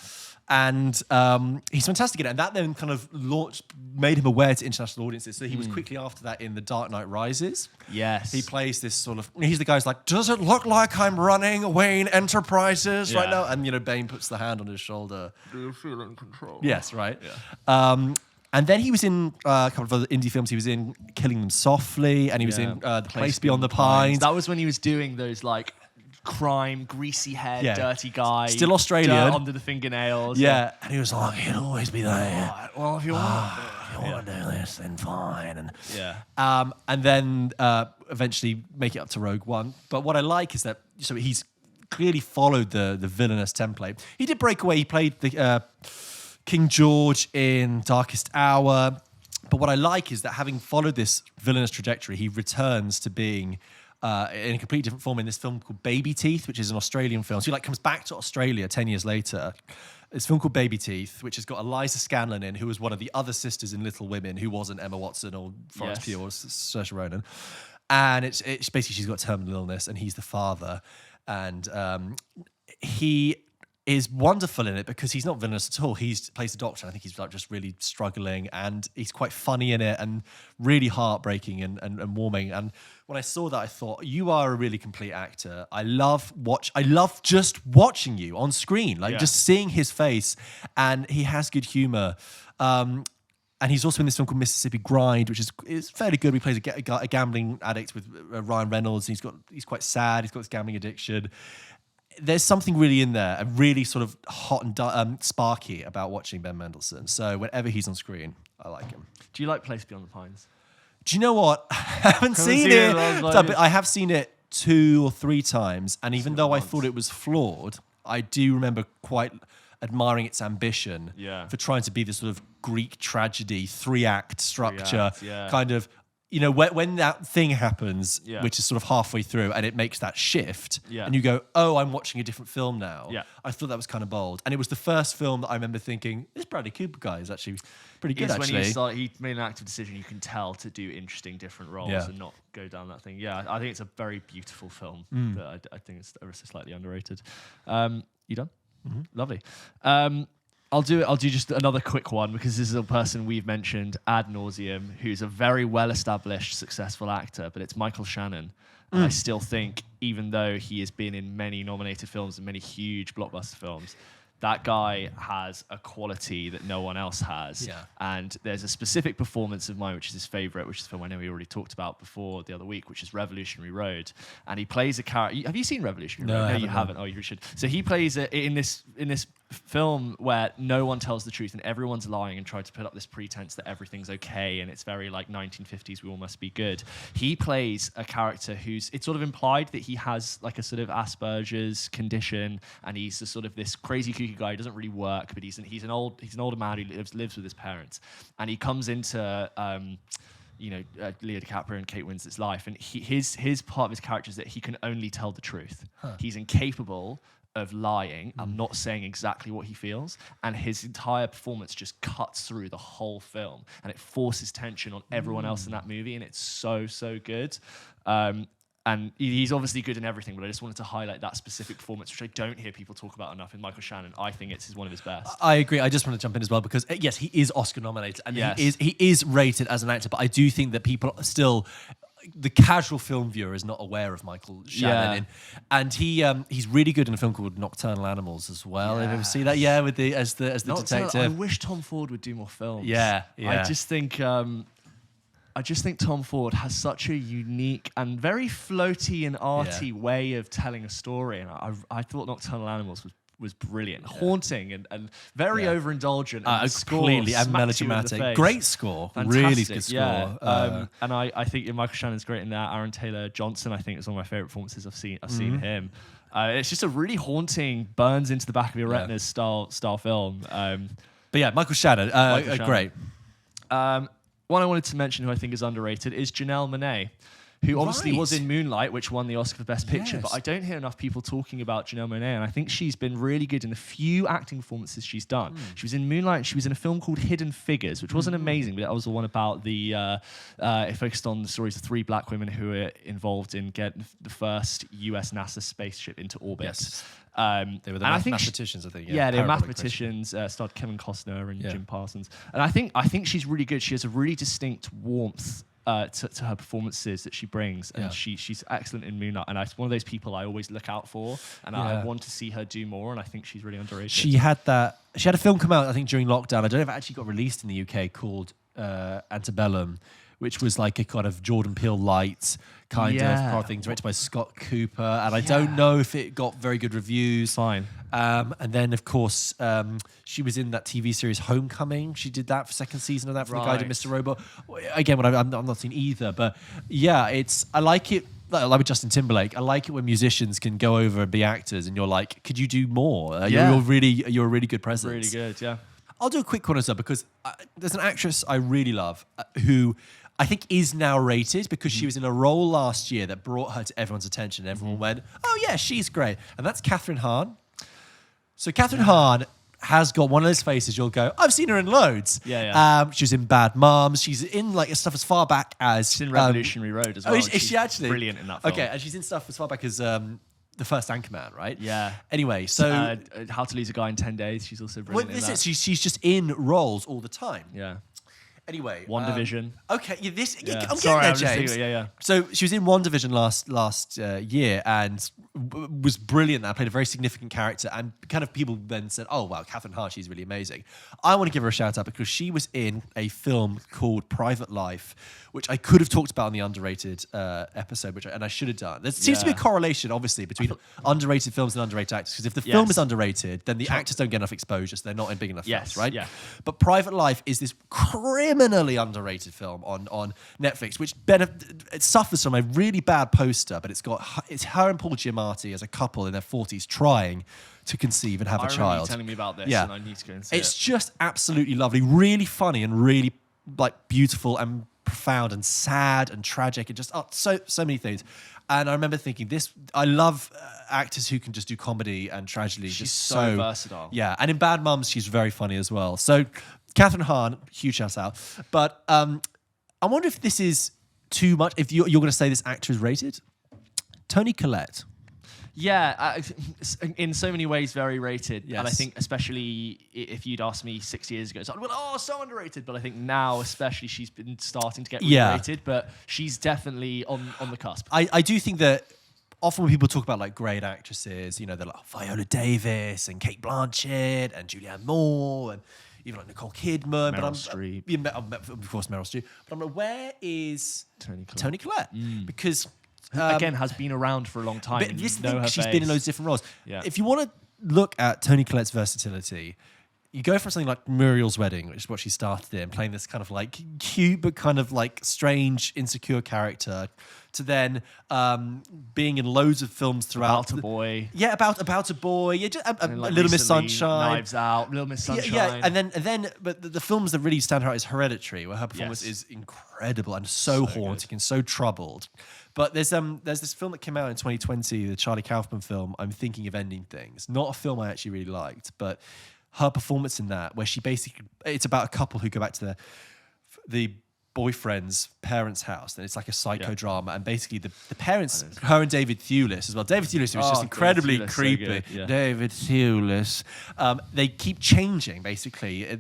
And he's fantastic in it. And that then kind of made him aware to international audiences. So he was quickly after that in The Dark Knight Rises. Yes. He plays this sort of, he's the guy who's like, does it look like I'm running Wayne Enterprises right now? And, Bane puts the hand on his shoulder. Do you feel in control? Yes, right. Yeah. And then he was in a couple of other indie films. He was in Killing Them Softly, and he was in The Place Beyond the Pines. That was when he was doing those like crime, greasy head, dirty guy. Still Australian. Dirt under the fingernails. Yeah. And he was like, he'll always be there. Oh, well, if you want to do this, then fine. And then eventually make it up to Rogue One. But what I like is that, so he's clearly followed the villainous template. He did break away. He played the King George in Darkest Hour. But what I like is that having followed this villainous trajectory, he returns to being in a completely different form in this film called Baby Teeth, which is an Australian film. So he comes back to Australia 10 years later. This film called Baby Teeth, which has got Eliza Scanlon in, who was one of the other sisters in Little Women, who wasn't Emma Watson or Florence Pugh or Saoirse Ronan. And it's basically she's got terminal illness, and he's the father. And he is wonderful in it because he's not villainous at all. He plays the doctor. I think he's like just really struggling, and he's quite funny in it and really heartbreaking and warming. And when I saw that, I thought, you are a really complete actor. I love just watching you on screen, just seeing his face, and he has good humor. And he's also in this film called Mississippi Grind, which is fairly good. He plays a gambling addict with Ryan Reynolds. He's quite sad. He's got this gambling addiction. There's something really in there and really sort of hot and sparky about watching Ben Mendelsohn. So whenever he's on screen, I like him. Do you like Place Beyond the Pines? Do you know what? I haven't seen it. I have seen it 2 or 3 times. And even though I thought it was flawed, I do remember quite admiring its ambition for trying to be this sort of Greek tragedy, 3-act structure, kind of. When that thing happens, which is sort of halfway through, and it makes that shift, and you go, oh, I'm watching a different film now. Yeah. I thought that was kind of bold. And it was the first film that I remember thinking, this Bradley Cooper guy is actually pretty good, when he made an active decision, you can tell, to do interesting, different roles and not go down that thing. Yeah, I think it's a very beautiful film, but I think it's ever so slightly underrated. You done? Mm-hmm. Lovely. I'll do just another quick one, because this is a person we've mentioned ad nauseum, who's a very well-established, successful actor, but it's Michael Shannon. And I still think, even though he has been in many nominated films and many huge blockbuster films, that guy has a quality that no one else has. Yeah. And there's a specific performance of mine, which is his favorite, which is a film I know we already talked about before the other week, which is Revolutionary Road. And he plays a character. Have you seen Revolutionary Road? No, you haven't. Oh, you should. So he plays in this film where no one tells the truth and everyone's lying and trying to put up this pretense that everything's okay, and it's very like 1950s, we all must be good. He plays a character it's sort of implied that he has like a sort of Asperger's condition, and he's a sort of this crazy kooky guy who doesn't really work, but he's an older man who lives with his parents, and he comes into Leo DiCaprio and Kate Winslet's life, and his part of his character is that he can only tell the truth. He's incapable of lying and not saying exactly what he feels, and his entire performance just cuts through the whole film, and it forces tension on everyone else in that movie, and it's so good. And he's obviously good in everything, but I just wanted to highlight that specific performance, which I don't hear people talk about enough in Michael Shannon. I think it's one of his best. I agree. I just want to jump in as well because yes, he is Oscar nominated and he is rated as an actor, but I do think that people still, the casual film viewer is not aware of Michael Shannon, and he's really good in a film called Nocturnal Animals as well. Have you ever seen that? Yeah, with the as the detective. I wish Tom Ford would do more films. Yeah. I just think Tom Ford has such a unique and very floaty and arty way of telling a story, and I thought Nocturnal Animals was brilliant, haunting and very overindulgent. And completely and melodramatic. Great score, fantastic. Really good score. Yeah. And I think Michael Shannon's great in that. Aaron Taylor Johnson, I think, is one of my favorite performances I've seen him. It's just a really haunting, burns into the back of your retinas style film. But yeah, Michael Shannon, great. One I wanted to mention who I think is underrated is Janelle Monáe, who obviously was in Moonlight, which won the Oscar for Best Picture, but I don't hear enough people talking about Janelle Monáe, and I think she's been really good in the few acting performances she's done. She was in Moonlight, she was in a film called Hidden Figures, which wasn't amazing, but that was the one about it focused on the stories of 3 black women who were involved in getting the first US NASA spaceship into orbit. Yes. They were the mathematicians, I think. Yeah, they were mathematicians. Starred Kevin Costner and Jim Parsons, and I think she's really good. She has a really distinct warmth to her performances that she brings, and she's excellent in Moonlight. And it's one of those people I always look out for, and I want to see her do more. And I think she's really underrated. She had a film come out, I think, during lockdown. I don't know if it actually got released in the UK, called Antebellum, which was like a kind of Jordan Peele light kind of thing, directed by Scott Cooper. And I don't know if it got very good reviews. Fine. And then, of course, she was in that TV series Homecoming. She did that for second season of that for the guy who did Mr. Robot. Again, I'm not seen either. But yeah, I like it. Like with Justin Timberlake, I like it when musicians can go over and be actors, and you're like, could you do more? You're a really good presence. Really good, yeah. I'll do a quick one as well because there's an actress I really love who I think is now rated because she was in a role last year that brought her to everyone's attention. Everyone went, oh yeah, she's great. And that's Catherine Hahn. So Catherine Hahn has got one of those faces you'll go, I've seen her in loads. She was in Bad Moms. She's in like stuff as far back as... She's in Revolutionary Road as well. Is she actually? Brilliant in that film. Okay, and she's in stuff as far back as... the first Anchorman, right? Yeah. Anyway, so... How to Lose a Guy in 10 Days. She's also brilliant in that. She's just in roles all the time. Yeah. Anyway. WandaVision. Okay, I'm getting Sorry, there, James. Yeah. So she was in WandaVision last year and was brilliant. I played a very significant character, and kind of people then said, oh, wow, Catherine Hahn, she's really amazing. I want to give her a shout out because she was in a film called Private Life, which I could have talked about in the underrated episode, and I should have done. There seems to be a correlation, obviously, between underrated films and underrated actors, because if the film is underrated, then the actors don't get enough exposure, so they're not in big enough films, right? Yeah. But Private Life is this criminally underrated film on Netflix, which it suffers from a really bad poster, but it's her and Paul Giamatti as a couple in their 40s trying to conceive and have a child. I remember you telling me about this, and I need to go and see It's just absolutely lovely, really funny, and really like beautiful and profound and sad and tragic and just so many things. And I remember thinking, I love actors who can just do comedy and tragedy. She's so versatile. Yeah, and in Bad Moms, she's very funny as well. So Catherine Hahn, huge shout out. But I wonder if this is too much, if you're going to say this actor is rated. Toni Collette. Yeah, in so many ways, very rated. Yes. And I think especially if you'd asked me 6 years ago, so I'd be like, so underrated. But I think now, especially, she's been starting to get rated. But she's definitely on the cusp. I do think that often when people talk about like great actresses, they're like Viola Davis and Cate Blanchett and Julianne Moore and even like Nicole Kidman. Meryl Streep. Of course, Meryl Streep. But I'm like, where is Toni Collette? Because... again, has been around for a long time. But she's been in loads of different roles. Yeah. If you want to look at Toni Collette's versatility, you go from something like Muriel's Wedding, which is what she started in, playing this kind of like cute but kind of like strange, insecure character, to then being in loads of films throughout. About a Boy. Yeah, about a boy. Yeah, just a Like Little Miss recently, Sunshine. Knives Out, Little Miss Sunshine. Yeah, and then, but the films that really stand out is Hereditary, where her performance is incredible and so haunting and so troubled. But there's this film that came out in 2020, the Charlie Kaufman film, I'm Thinking of Ending Things. Not a film I actually really liked, but her performance in that, where she basically, it's about a couple who go back to the boyfriend's parents' house, and it's like a psychodrama, and basically the parents, her and David Thewlis as well. David Thewlis was just incredibly creepy. So David Thewlis. They keep changing, basically.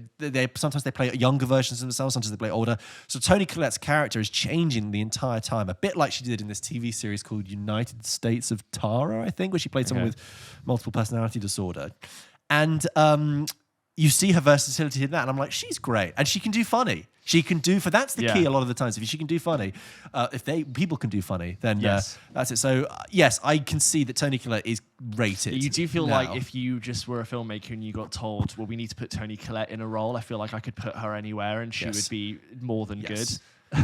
Sometimes they play younger versions of themselves, sometimes they play older. So Toni Collette's character is changing the entire time, a bit like she did in this TV series called United States of Tara, I think, where she played someone with multiple personality disorder. And you see her versatility in that, and I'm like, she's great, and she can do funny. She can do that's the key a lot of the times. If she can do funny, people can do funny, then that's it. So yes, I can see that Toni Collette is rated. You do feel like if you just were a filmmaker and you got told, well, we need to put Toni Collette in a role, I feel like I could put her anywhere and she would be more than good,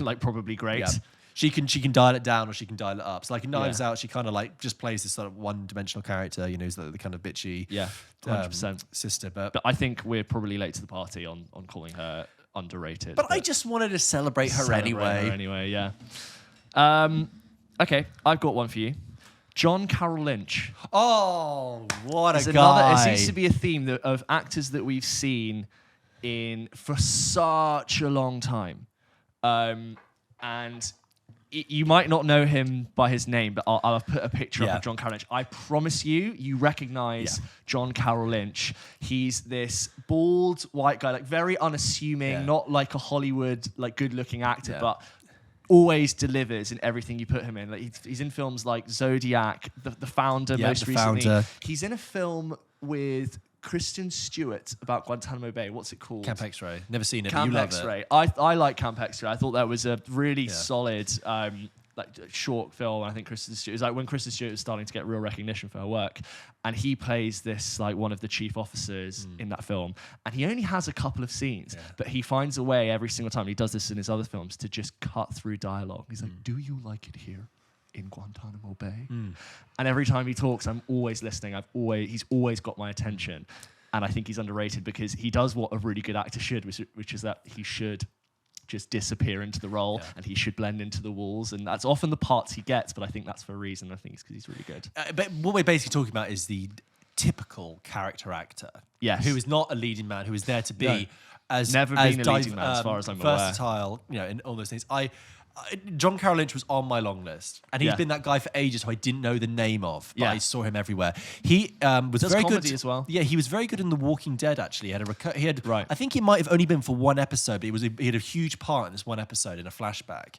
like probably great. Yeah. She can dial it down or she can dial it up. So like in Knives Out, she kind of like just plays this sort of one-dimensional character, who's the kind of bitchy 100% sister. But I think we're probably late to the party on calling her underrated. But I just wanted to celebrate her anyway. Okay, I've got one for you. John Carroll Lynch. Oh, what a guy. It seems to be a theme of actors that we've seen for such a long time. And you might not know him by his name, but I'll put a picture up of John Carroll Lynch. I promise you recognize John Carroll Lynch. He's this bald white guy, like very unassuming, not like a Hollywood like good-looking actor, but always delivers in everything you put him in. Like he's in films like Zodiac, The Founder, most recently. Founder. He's in a film with Kristen Stewart about Guantanamo Bay. What's it called? Camp X-Ray. Never seen it. Camp but you X-Ray. Love it. I like Camp X-Ray. I thought that was a really solid short film. I think Kristen Stewart, it was like when Kristen Stewart was starting to get real recognition for her work, and he plays this like one of the chief officers in that film, and he only has a couple of scenes, but he finds a way every single time. He does this in his other films to just cut through dialogue. He's like, "Do you like it here in Guantanamo Bay?" And every time he talks, I'm always listening. He's always got my attention. And I think he's underrated because he does what a really good actor should, which is that he should just disappear into the role and he should blend into the walls. And that's often the parts he gets, but I think that's for a reason. I think it's because he's really good. But what we're basically talking about is the typical character actor. Yes. Who is not a leading man, who is there to be as never been a leading man, as far as I'm versatile, in all those things. John Carroll Lynch was on my long list, and he's been that guy for ages who I didn't know the name of, but I saw him everywhere. He was very good as well. Yeah, he was very good in The Walking Dead. Actually, he had I think it might have only been for one episode, but he had a huge part in this one episode in a flashback,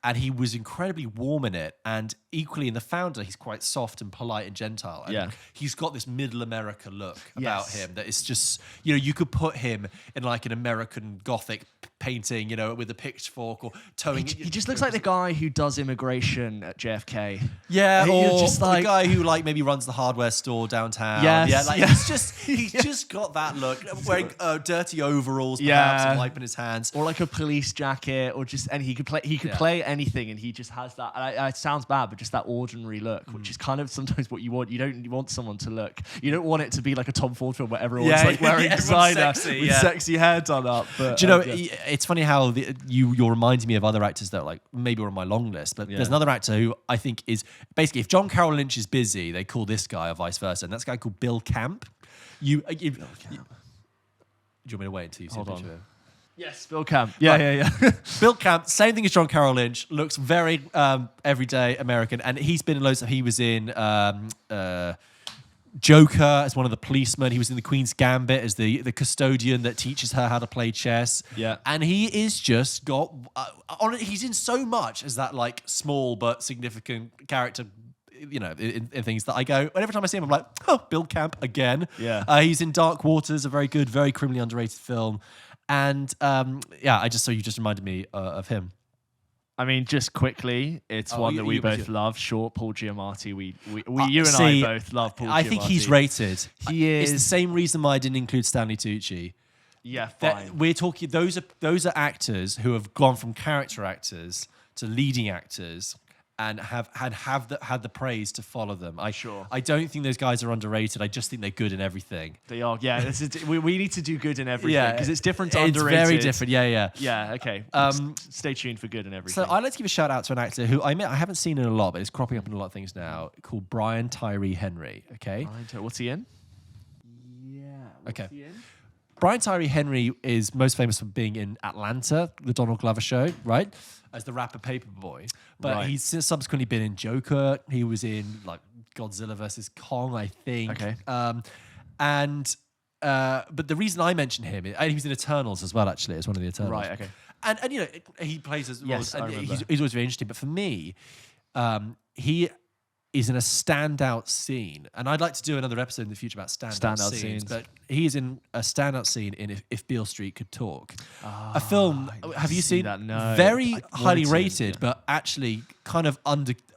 and he was incredibly warm in it. And equally in The Founder, he's quite soft and polite and gentle. And he's got this Middle America look about him that is just you could put him in like an American Gothic painting, with a pitchfork or towing. He just looks like the guy who does immigration at JFK. Yeah, or just like the guy who like maybe runs the hardware store downtown. He's just got that look, wearing dirty overalls, perhaps, and wiping his hands, or like a police jacket, or just and he could play anything, and he just has that. And it sounds bad, but just that ordinary look, which is kind of sometimes what you want. You don't want someone to look. You don't want it to be like a Tom Ford film where everyone's like wearing designer with sexy hair done up. But do you know? It's funny how you're reminding me of other actors that are like maybe were on my long list, but there's another actor who I think is basically, if John Carroll Lynch is busy, they call this guy, or vice versa, and that's a guy called Bill Camp. Do you want me to wait until you see a picture of him? Yes, Bill Camp. Yeah. Bill Camp, same thing as John Carroll Lynch, looks very everyday American, and he's been in loads of, he was in Joker as one of the policemen. He was in The Queen's Gambit as the custodian that teaches her how to play chess. Yeah. And he is just got... he's in so much as that like small but significant character, in things that I go... And every time I see him, I'm like, oh, Bill Camp again. Yeah. He's in Dark Waters, a very good, very criminally underrated film. And you just reminded me of him. I mean, just quickly, it's one that we both love. Short, Paul Giamatti. You and I both love Paul Giamatti. I think he's rated. He is. It's the same reason why I didn't include Stanley Tucci. Yeah, fine. We're talking. Those are actors who have gone from character actors to leading actors, and have had the praise to follow them. I don't think those guys are underrated. I just think they're good in everything. They are. Yeah, we need to do good in everything because it's different to underrated. It's very different. Yeah. Yeah. Okay. Stay tuned for good in everything. So I'd like to give a shout out to an actor who I haven't seen in a lot, but it's cropping up in a lot of things now. Called Brian Tyree Henry. Okay. What's he in? Okay. Brian Tyree Henry is most famous for being in Atlanta, the Donald Glover show, right? As the rapper Paperboy. But he's subsequently been in Joker. He was in like Godzilla versus Kong, I think. Okay. But the reason I mention him, and he was in Eternals as well, actually, as one of the Eternals. Right, okay. And you know, he plays as well. Yes, And I remember. he's always very interesting. But for me, he is in a standout scene. And I'd like to do another episode in the future about standout scenes. But he's in a standout scene in If Beale Street Could Talk. A film, have you seen that? No. Very highly rated, but actually kind of underlooked,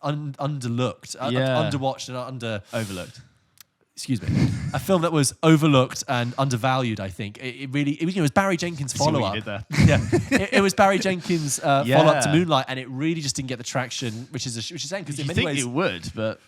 underwatched and Overlooked. Excuse me. A film that was overlooked and undervalued, I think. It was Barry Jenkins' follow-up. It was Barry Jenkins' follow-up to Moonlight, and it really just didn't get the traction, which is a shame, because in many ways it would, but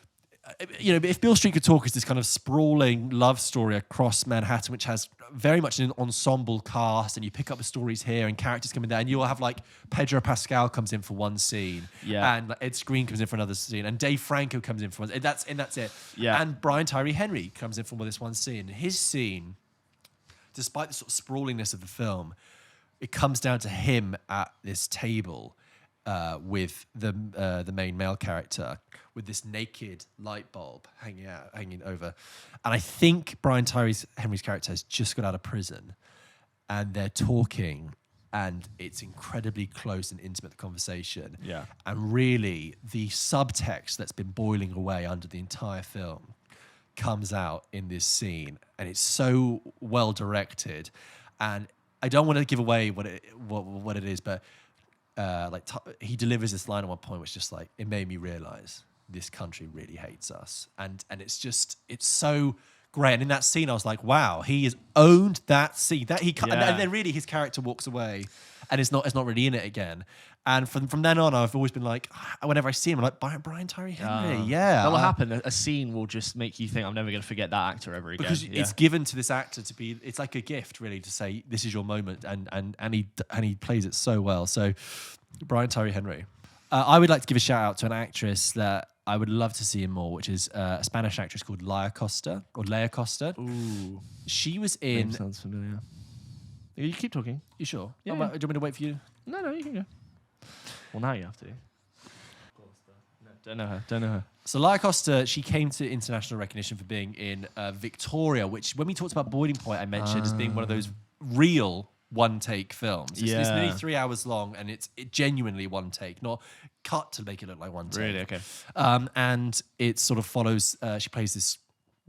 you know, If Beale Street Could Talk is this kind of sprawling love story across Manhattan, which has very much an ensemble cast, and you pick up the stories here and characters coming there, and you'll have like Pedro Pascal comes in for one scene, and Ed Skrein comes in for another scene, and Dave Franco comes in for one, and that's it. And Brian Tyree Henry comes in for this one scene. His scene, despite the sort of sprawlingness of the film, it comes down to him at this table with the main male character, with this naked light bulb hanging over. And I think Brian Tyree Henry's character has just got out of prison, and they're talking, and it's incredibly close and intimate, the conversation. Yeah. And really, the subtext that's been boiling away under the entire film comes out in this scene, and it's so well directed. And I don't want to give away what it is, but he delivers this line at one point, which just like, it made me realize this country really hates us, and it's so great. And in that scene, I was like, wow, he has owned that scene. And then really his character walks away, and it's not really in it again. And from then on, I've always been like, whenever I see him, I'm like, Brian Tyree Henry, that'll happen. A scene will just make you think, I'm never going to forget that actor ever again. Because it's given to this actor to be, it's like a gift, really, to say, this is your moment, and he plays it so well. So, Brian Tyree Henry. I would like to give a shout out to an actress that I would love to see in more, which is a Spanish actress called Leia Costa. Ooh. She was in... Name sounds familiar. You keep talking. You sure? Yeah. Do you want me to wait for you? No, you can go. Well, now you have to. No, don't know her. So Leia Costa, she came to international recognition for being in Victoria, which when we talked about Boiling Point, I mentioned as being one of those real one-take films. It's nearly 3 hours long, and it genuinely one take, not cut to make it look like one take. Really? Okay. And it sort of follows, she plays this,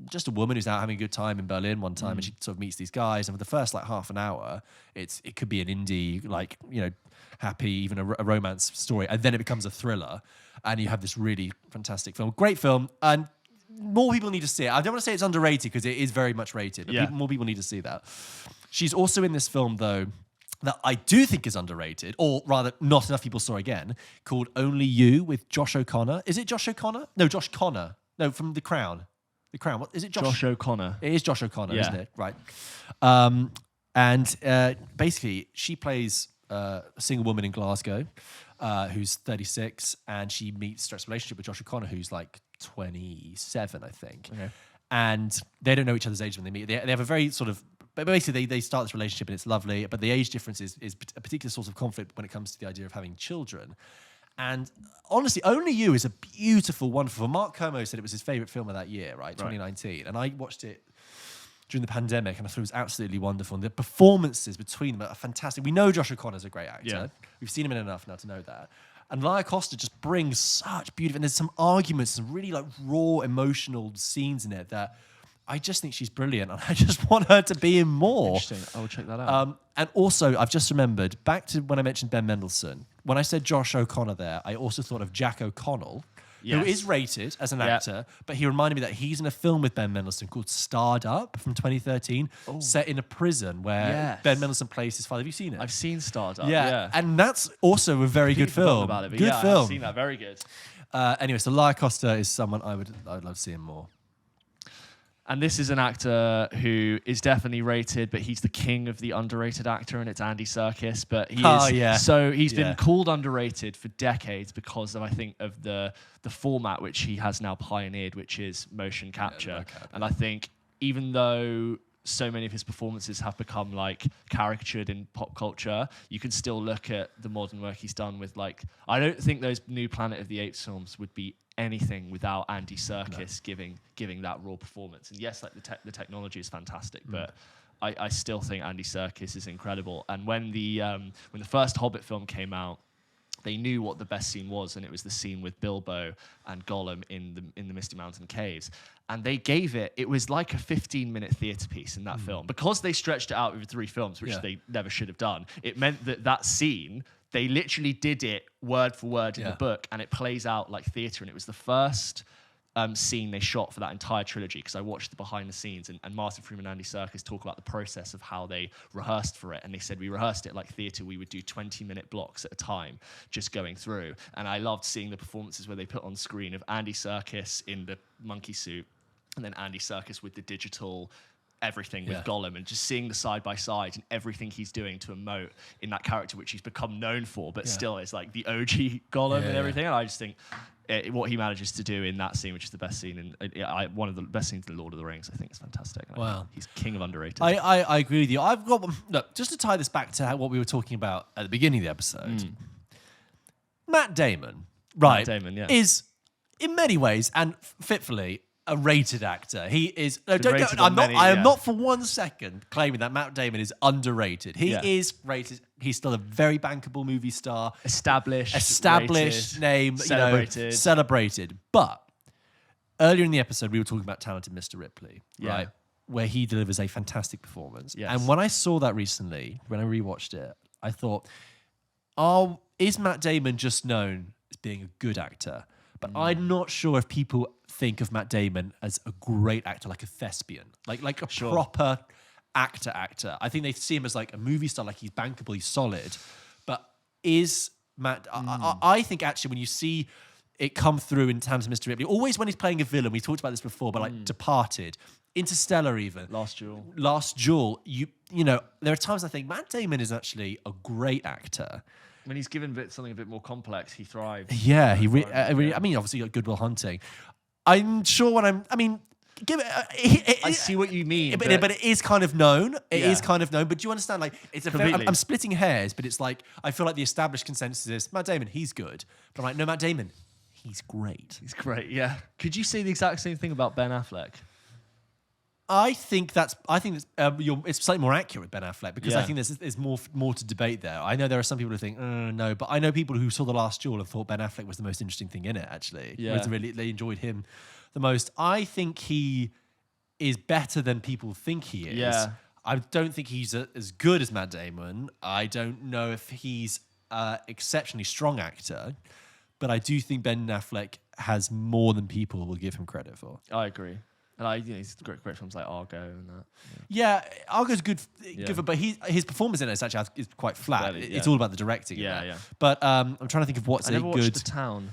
just a woman who's out having a good time in Berlin one time, and she sort of meets these guys, and for the first like half an hour, it could be an indie, like, you know, happy, even a romance story, and then it becomes a thriller, and you have this really fantastic film. Great film, and more people need to see it. I don't want to say it's underrated, because it is very much rated, but more people need to see that. She's also in this film, though, that I do think is underrated, or rather, not enough people saw again, called Only You, with Josh O'Connor. Is it Josh O'Connor? No, Josh Connor. No, from The Crown. The Crown. What is it? Josh O'Connor. It is Josh O'Connor, isn't it? Right. Basically, she plays a single woman in Glasgow who's 36, and she starts a relationship with Josh O'Connor, who's like 27, I think. Okay. And they don't know each other's age when they meet. They have a very sort of... But basically, they start this relationship, and it's lovely, but the age difference is a particular source of conflict when it comes to the idea of having children. And honestly, Only You is a beautiful, wonderful... Mark Kermo said it was his favourite film of that year, right? 2019. And I watched it during the pandemic, and I thought it was absolutely wonderful. And the performances between them are fantastic. We know Josh O'Connor's a great actor. Yeah. We've seen him in enough now to know that. And Leia Costa just brings such beauty. And there's some arguments, some really like raw, emotional scenes in it that... I just think she's brilliant, and I just want her to be in more. Interesting. I will check that out. And also, I've just remembered, back to when I mentioned Ben Mendelsohn, when I said Josh O'Connor there, I also thought of Jack O'Connell, who is rated as an actor, but he reminded me that he's in a film with Ben Mendelsohn called Starred Up from 2013, set in a prison where Ben Mendelsohn plays his father. Have you seen it? I've seen Starred Up. Yeah, and that's also a very good film. About it, but good film. I've seen that. Very good. Anyway, so Lia Costa is someone I'd love to see him more. And this is an actor who is definitely rated, but he's the king of the underrated actor, and it's Andy Serkis. But he's been called underrated for decades because of, I think, of the format which he has now pioneered, which is motion capture. And I think even though so many of his performances have become like caricatured in pop culture, you can still look at the modern work he's done with, like, I don't think those new Planet of the Apes films would be anything without Andy Serkis giving that raw performance. And yes, like the technology is fantastic, but I still think Andy Serkis is incredible. And when the first Hobbit film came out, they knew what the best scene was, and it was the scene with Bilbo and Gollum in the Misty Mountain caves. And they gave it was like a 15-minute theatre piece in that film. Because they stretched it out over 3 films, which they never should have done, it meant that scene, they literally did it word for word in the book, and it plays out like theatre. And it was the first scene they shot for that entire trilogy, because I watched the behind the scenes, and Martin Freeman and Andy Serkis talk about the process of how they rehearsed for it. And they said, we rehearsed it like theatre. We would do 20-minute blocks at a time, just going through. And I loved seeing the performances where they put on screen of Andy Serkis in the monkey suit, and then Andy Serkis with the digital everything with Gollum, and just seeing the side by side and everything he's doing to emote in that character, which he's become known for, but still is like the OG Gollum and everything. And I just think what he manages to do in that scene, which is the best scene, and one of the best scenes in Lord of the Rings, I think is fantastic. Wow, he's king of underrated. I agree with you. I've got look, just to tie this back to what we were talking about at the beginning of the episode. Matt Damon, is in many ways and fitfully a rated actor. He is. I am not for one second claiming that Matt Damon is underrated. He is rated. He's still a very bankable movie star, established rated, name, celebrated. But earlier in the episode, we were talking about Talented Mr Ripley, right, where he delivers a fantastic performance. Yes. And when I saw that recently, when I rewatched it, I thought, is Matt Damon just known as being a good actor? But I'm not sure if people think of Matt Damon as a great actor, like a thespian, like a proper actor. I think they see him as like a movie star, like he's bankable, he's solid. But is Matt... I think actually when you see it come through in Talented Mr Ripley, always when he's playing a villain, we talked about this before, but like Departed, Interstellar even. Last Duel. You know, there are times I think Matt Damon is actually a great actor. When he's given something a bit more complex, he thrives. Yeah, I mean, obviously, Good Will Hunting. I'm sure I see what you mean, but it is kind of known. It is kind of known. But do you understand? Like, it's a very, I'm splitting hairs, but it's like I feel like the established consensus is Matt Damon. He's good, but I'm like, no, Matt Damon, he's great. He's great. Yeah. Could you say the exact same thing about Ben Affleck? I think it's slightly more accurate with Ben Affleck, because I think there's more to debate there. I know there are some people who think no, but I know people who saw The Last Duel and thought Ben Affleck was the most interesting thing in it. Actually, they enjoyed him the most. I think he is better than people think he is. Yeah. I don't think he's as good as Matt Damon. I don't know if he's an exceptionally strong actor, but I do think Ben Affleck has more than people will give him credit for. I agree. And he's great films like Argo and that. Yeah, Argo's good, but his performance in it is quite flat. It's all about the directing. Yeah. But I'm trying to think of what's a good. I never watched The Town.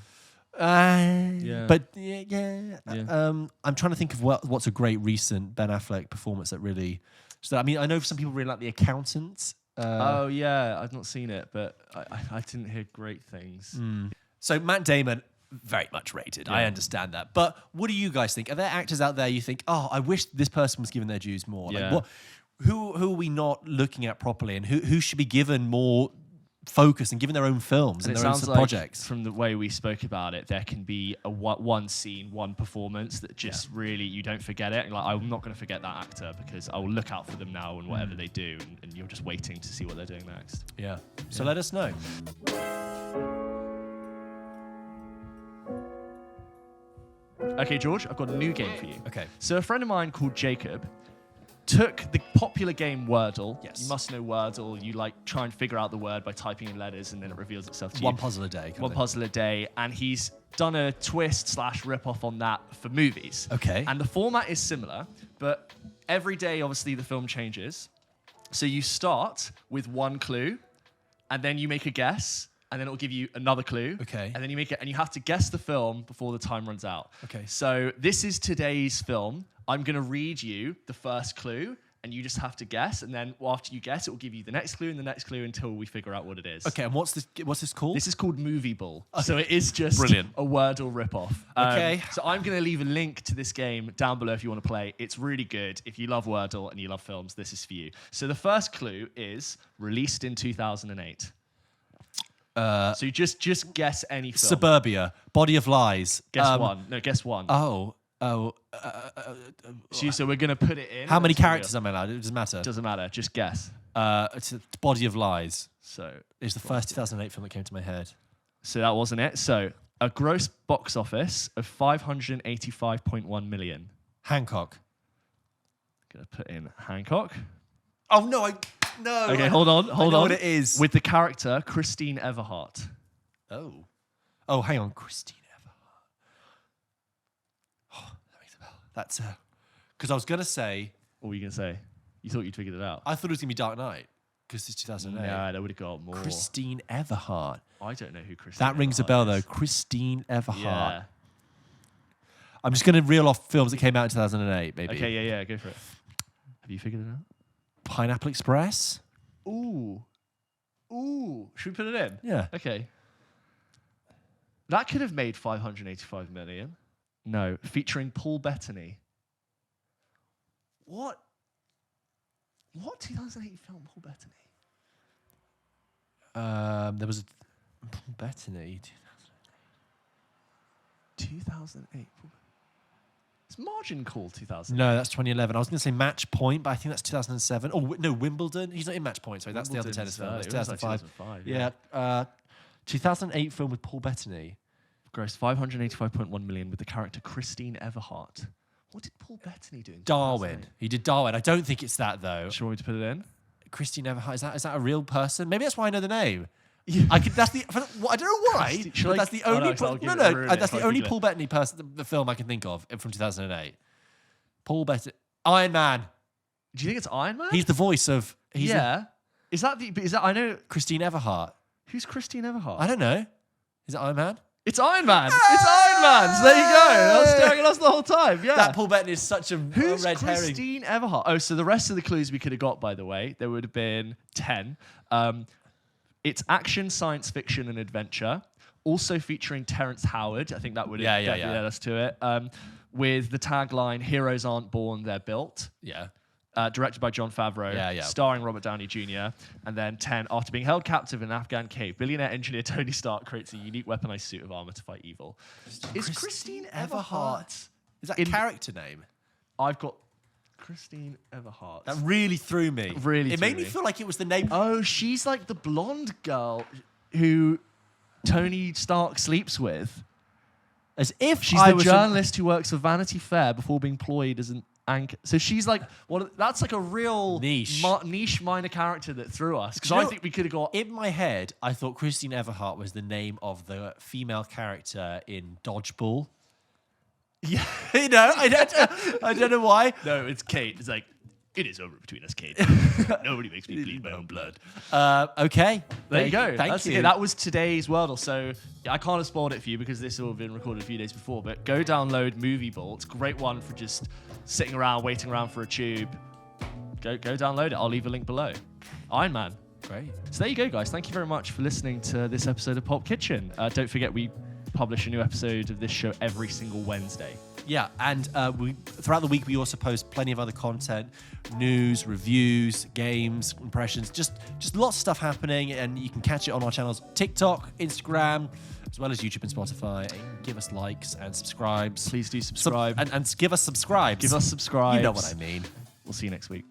But I'm trying to think of what's a great recent Ben Affleck performance that really. So I mean, I know some people really like The Accountant. I've not seen it, but I didn't hear great things. So Matt Damon, very much rated. I understand that. But what do you guys think? Are there actors out there you think, I wish this person was given their dues more? Yeah. Like, who are we not looking at properly, and who should be given more focus and given their own films and their own projects? From the way we spoke about it, there can be one scene, one performance that just really, you don't forget it. Like, I'm not going to forget that actor because I will look out for them now and whatever they do, and you're just waiting to see what they're doing next. Yeah. So let us know. Okay, George, I've got a new game for you. Okay. So a friend of mine called Jacob took the popular game Wordle. Yes. You must know Wordle. You like try and figure out the word by typing in letters, and then it reveals itself to you. One puzzle a day. One puzzle a day, and he's done a twist / rip-off on that for movies. Okay. And the format is similar, but every day, obviously, the film changes. So you start with one clue, and then you make a guess, and then it'll give you another clue. Okay. And then you make it, and you have to guess the film before the time runs out. Okay. So this is today's film. I'm going to read you the first clue, and you just have to guess. And then after you guess, it will give you the next clue and the next clue until we figure out what it is. Okay, and what's this called? This is called Movieble. So it is just Brilliant. a Wordle ripoff. Okay. So I'm going to leave a link to this game down below if you want to play. It's really good. If you love Wordle and you love films, this is for you. So the first clue is released in 2008. So you just guess any film. Suburbia, Body of Lies. Guess one. No, guess one. Oh. So we're going to put it in. How many characters am I allowed? It doesn't matter. Doesn't matter. Just guess. It's a Body of Lies. So It's the first 2008 film that came to my head. So that wasn't it. So a gross box office of 585.1 million. Hancock. Gonna put in Hancock. Oh no! No. Okay, hold on. I know what it is. With the character Christine Everhart. Oh, hang on, Christine Everhart. Oh, that rings a bell. That's because I was gonna say. What were you gonna say? You thought you'd figured it out. I thought it was gonna be Dark Knight because it's 2008. Yeah, that would have got more. Christine Everhart. I don't know who Christine. That rings a Everhart bell is. though. Christine Everhart. Yeah. I'm just gonna reel off films that came out in 2008, maybe. Okay, yeah, go for it. Have you figured it out? Pineapple Express. Ooh. Should we put it in? Yeah. Okay. That could have made 585 million. No, featuring Paul Bettany. What 2008 film, Paul Bettany? There was a Paul Bettany. 2008. It's Margin Call 2000. No, that's 2011. I was going to say Match Point, but I think that's 2007. Oh, no, Wimbledon. He's not in Match Point. Sorry, that's the other tennis film. That's 2005. 2005. Yeah. 2008 film with Paul Bettany. Grossed 585.1 million with the character Christine Everhart. What did Paul Bettany do in Darwin. 2008? He did Darwin. I don't think it's that, though. Sure, want me to put it in? Christine Everhart. Is that a real person? Maybe that's why I know the name. I don't know why. But that's the only. That's the only Paul Bettany person. The film I can think of from 2008. Paul Bettany. Iron Man. Do you think it's Iron Man? He's the voice of. Is that I know. Christine Everhart? Who's Christine Everhart? I don't know. Is it Iron Man? It's Iron Man. It's Iron Man. So there you go. I was staring at us the whole time. Yeah. That Paul Bettany is such a Who's red herring. Christine Everhart? Oh, so the rest of the clues we could have got, by the way, there would have been 10. It's action, science fiction, and adventure. Also featuring Terrence Howard. I think that would have definitely led us to it. With the tagline, "Heroes aren't born, they're built." Yeah. Directed by Jon Favreau. Starring Robert Downey Jr. And then 10. After being held captive in an Afghan cave, billionaire engineer Tony Stark creates a unique weaponized suit of armor to fight evil. Is Christine Everhart? Is that a character name? I've got Christine Everhart. That really threw me. It made me feel like it was the name. Oh, she's like the blonde girl who Tony Stark sleeps with. As if she's the journalist who works for Vanity Fair before being employed as an anchor. So she's like, that's like a real niche minor character that threw us. Because I think we could have got. In my head, I thought Christine Everhart was the name of the female character in Dodgeball. Yeah, I don't know why. No, it's Kate. It's like, it is over between us, Kate. Nobody makes me bleed my own blood. Okay. There you go. Thank you. That was today's Wordle. So I can't have spoiled it for you because this will have been recorded a few days before. But go download Movieble. It's a great one for just sitting around, waiting around for a tube. Go download it. I'll leave a link below. Iron Man. Great. So there you go, guys. Thank you very much for listening to this episode of PULP Kitchen. Don't forget, we publish a new episode of this show every single Wednesday. Yeah, and throughout the week we also post plenty of other content, news, reviews, games, impressions, just lots of stuff happening, and you can catch it on our channels TikTok, Instagram, as well as YouTube and Spotify. And give us likes and subscribes. Please do subscribe. And give us subscribes. Give us subscribes. You know what I mean. We'll see you next week.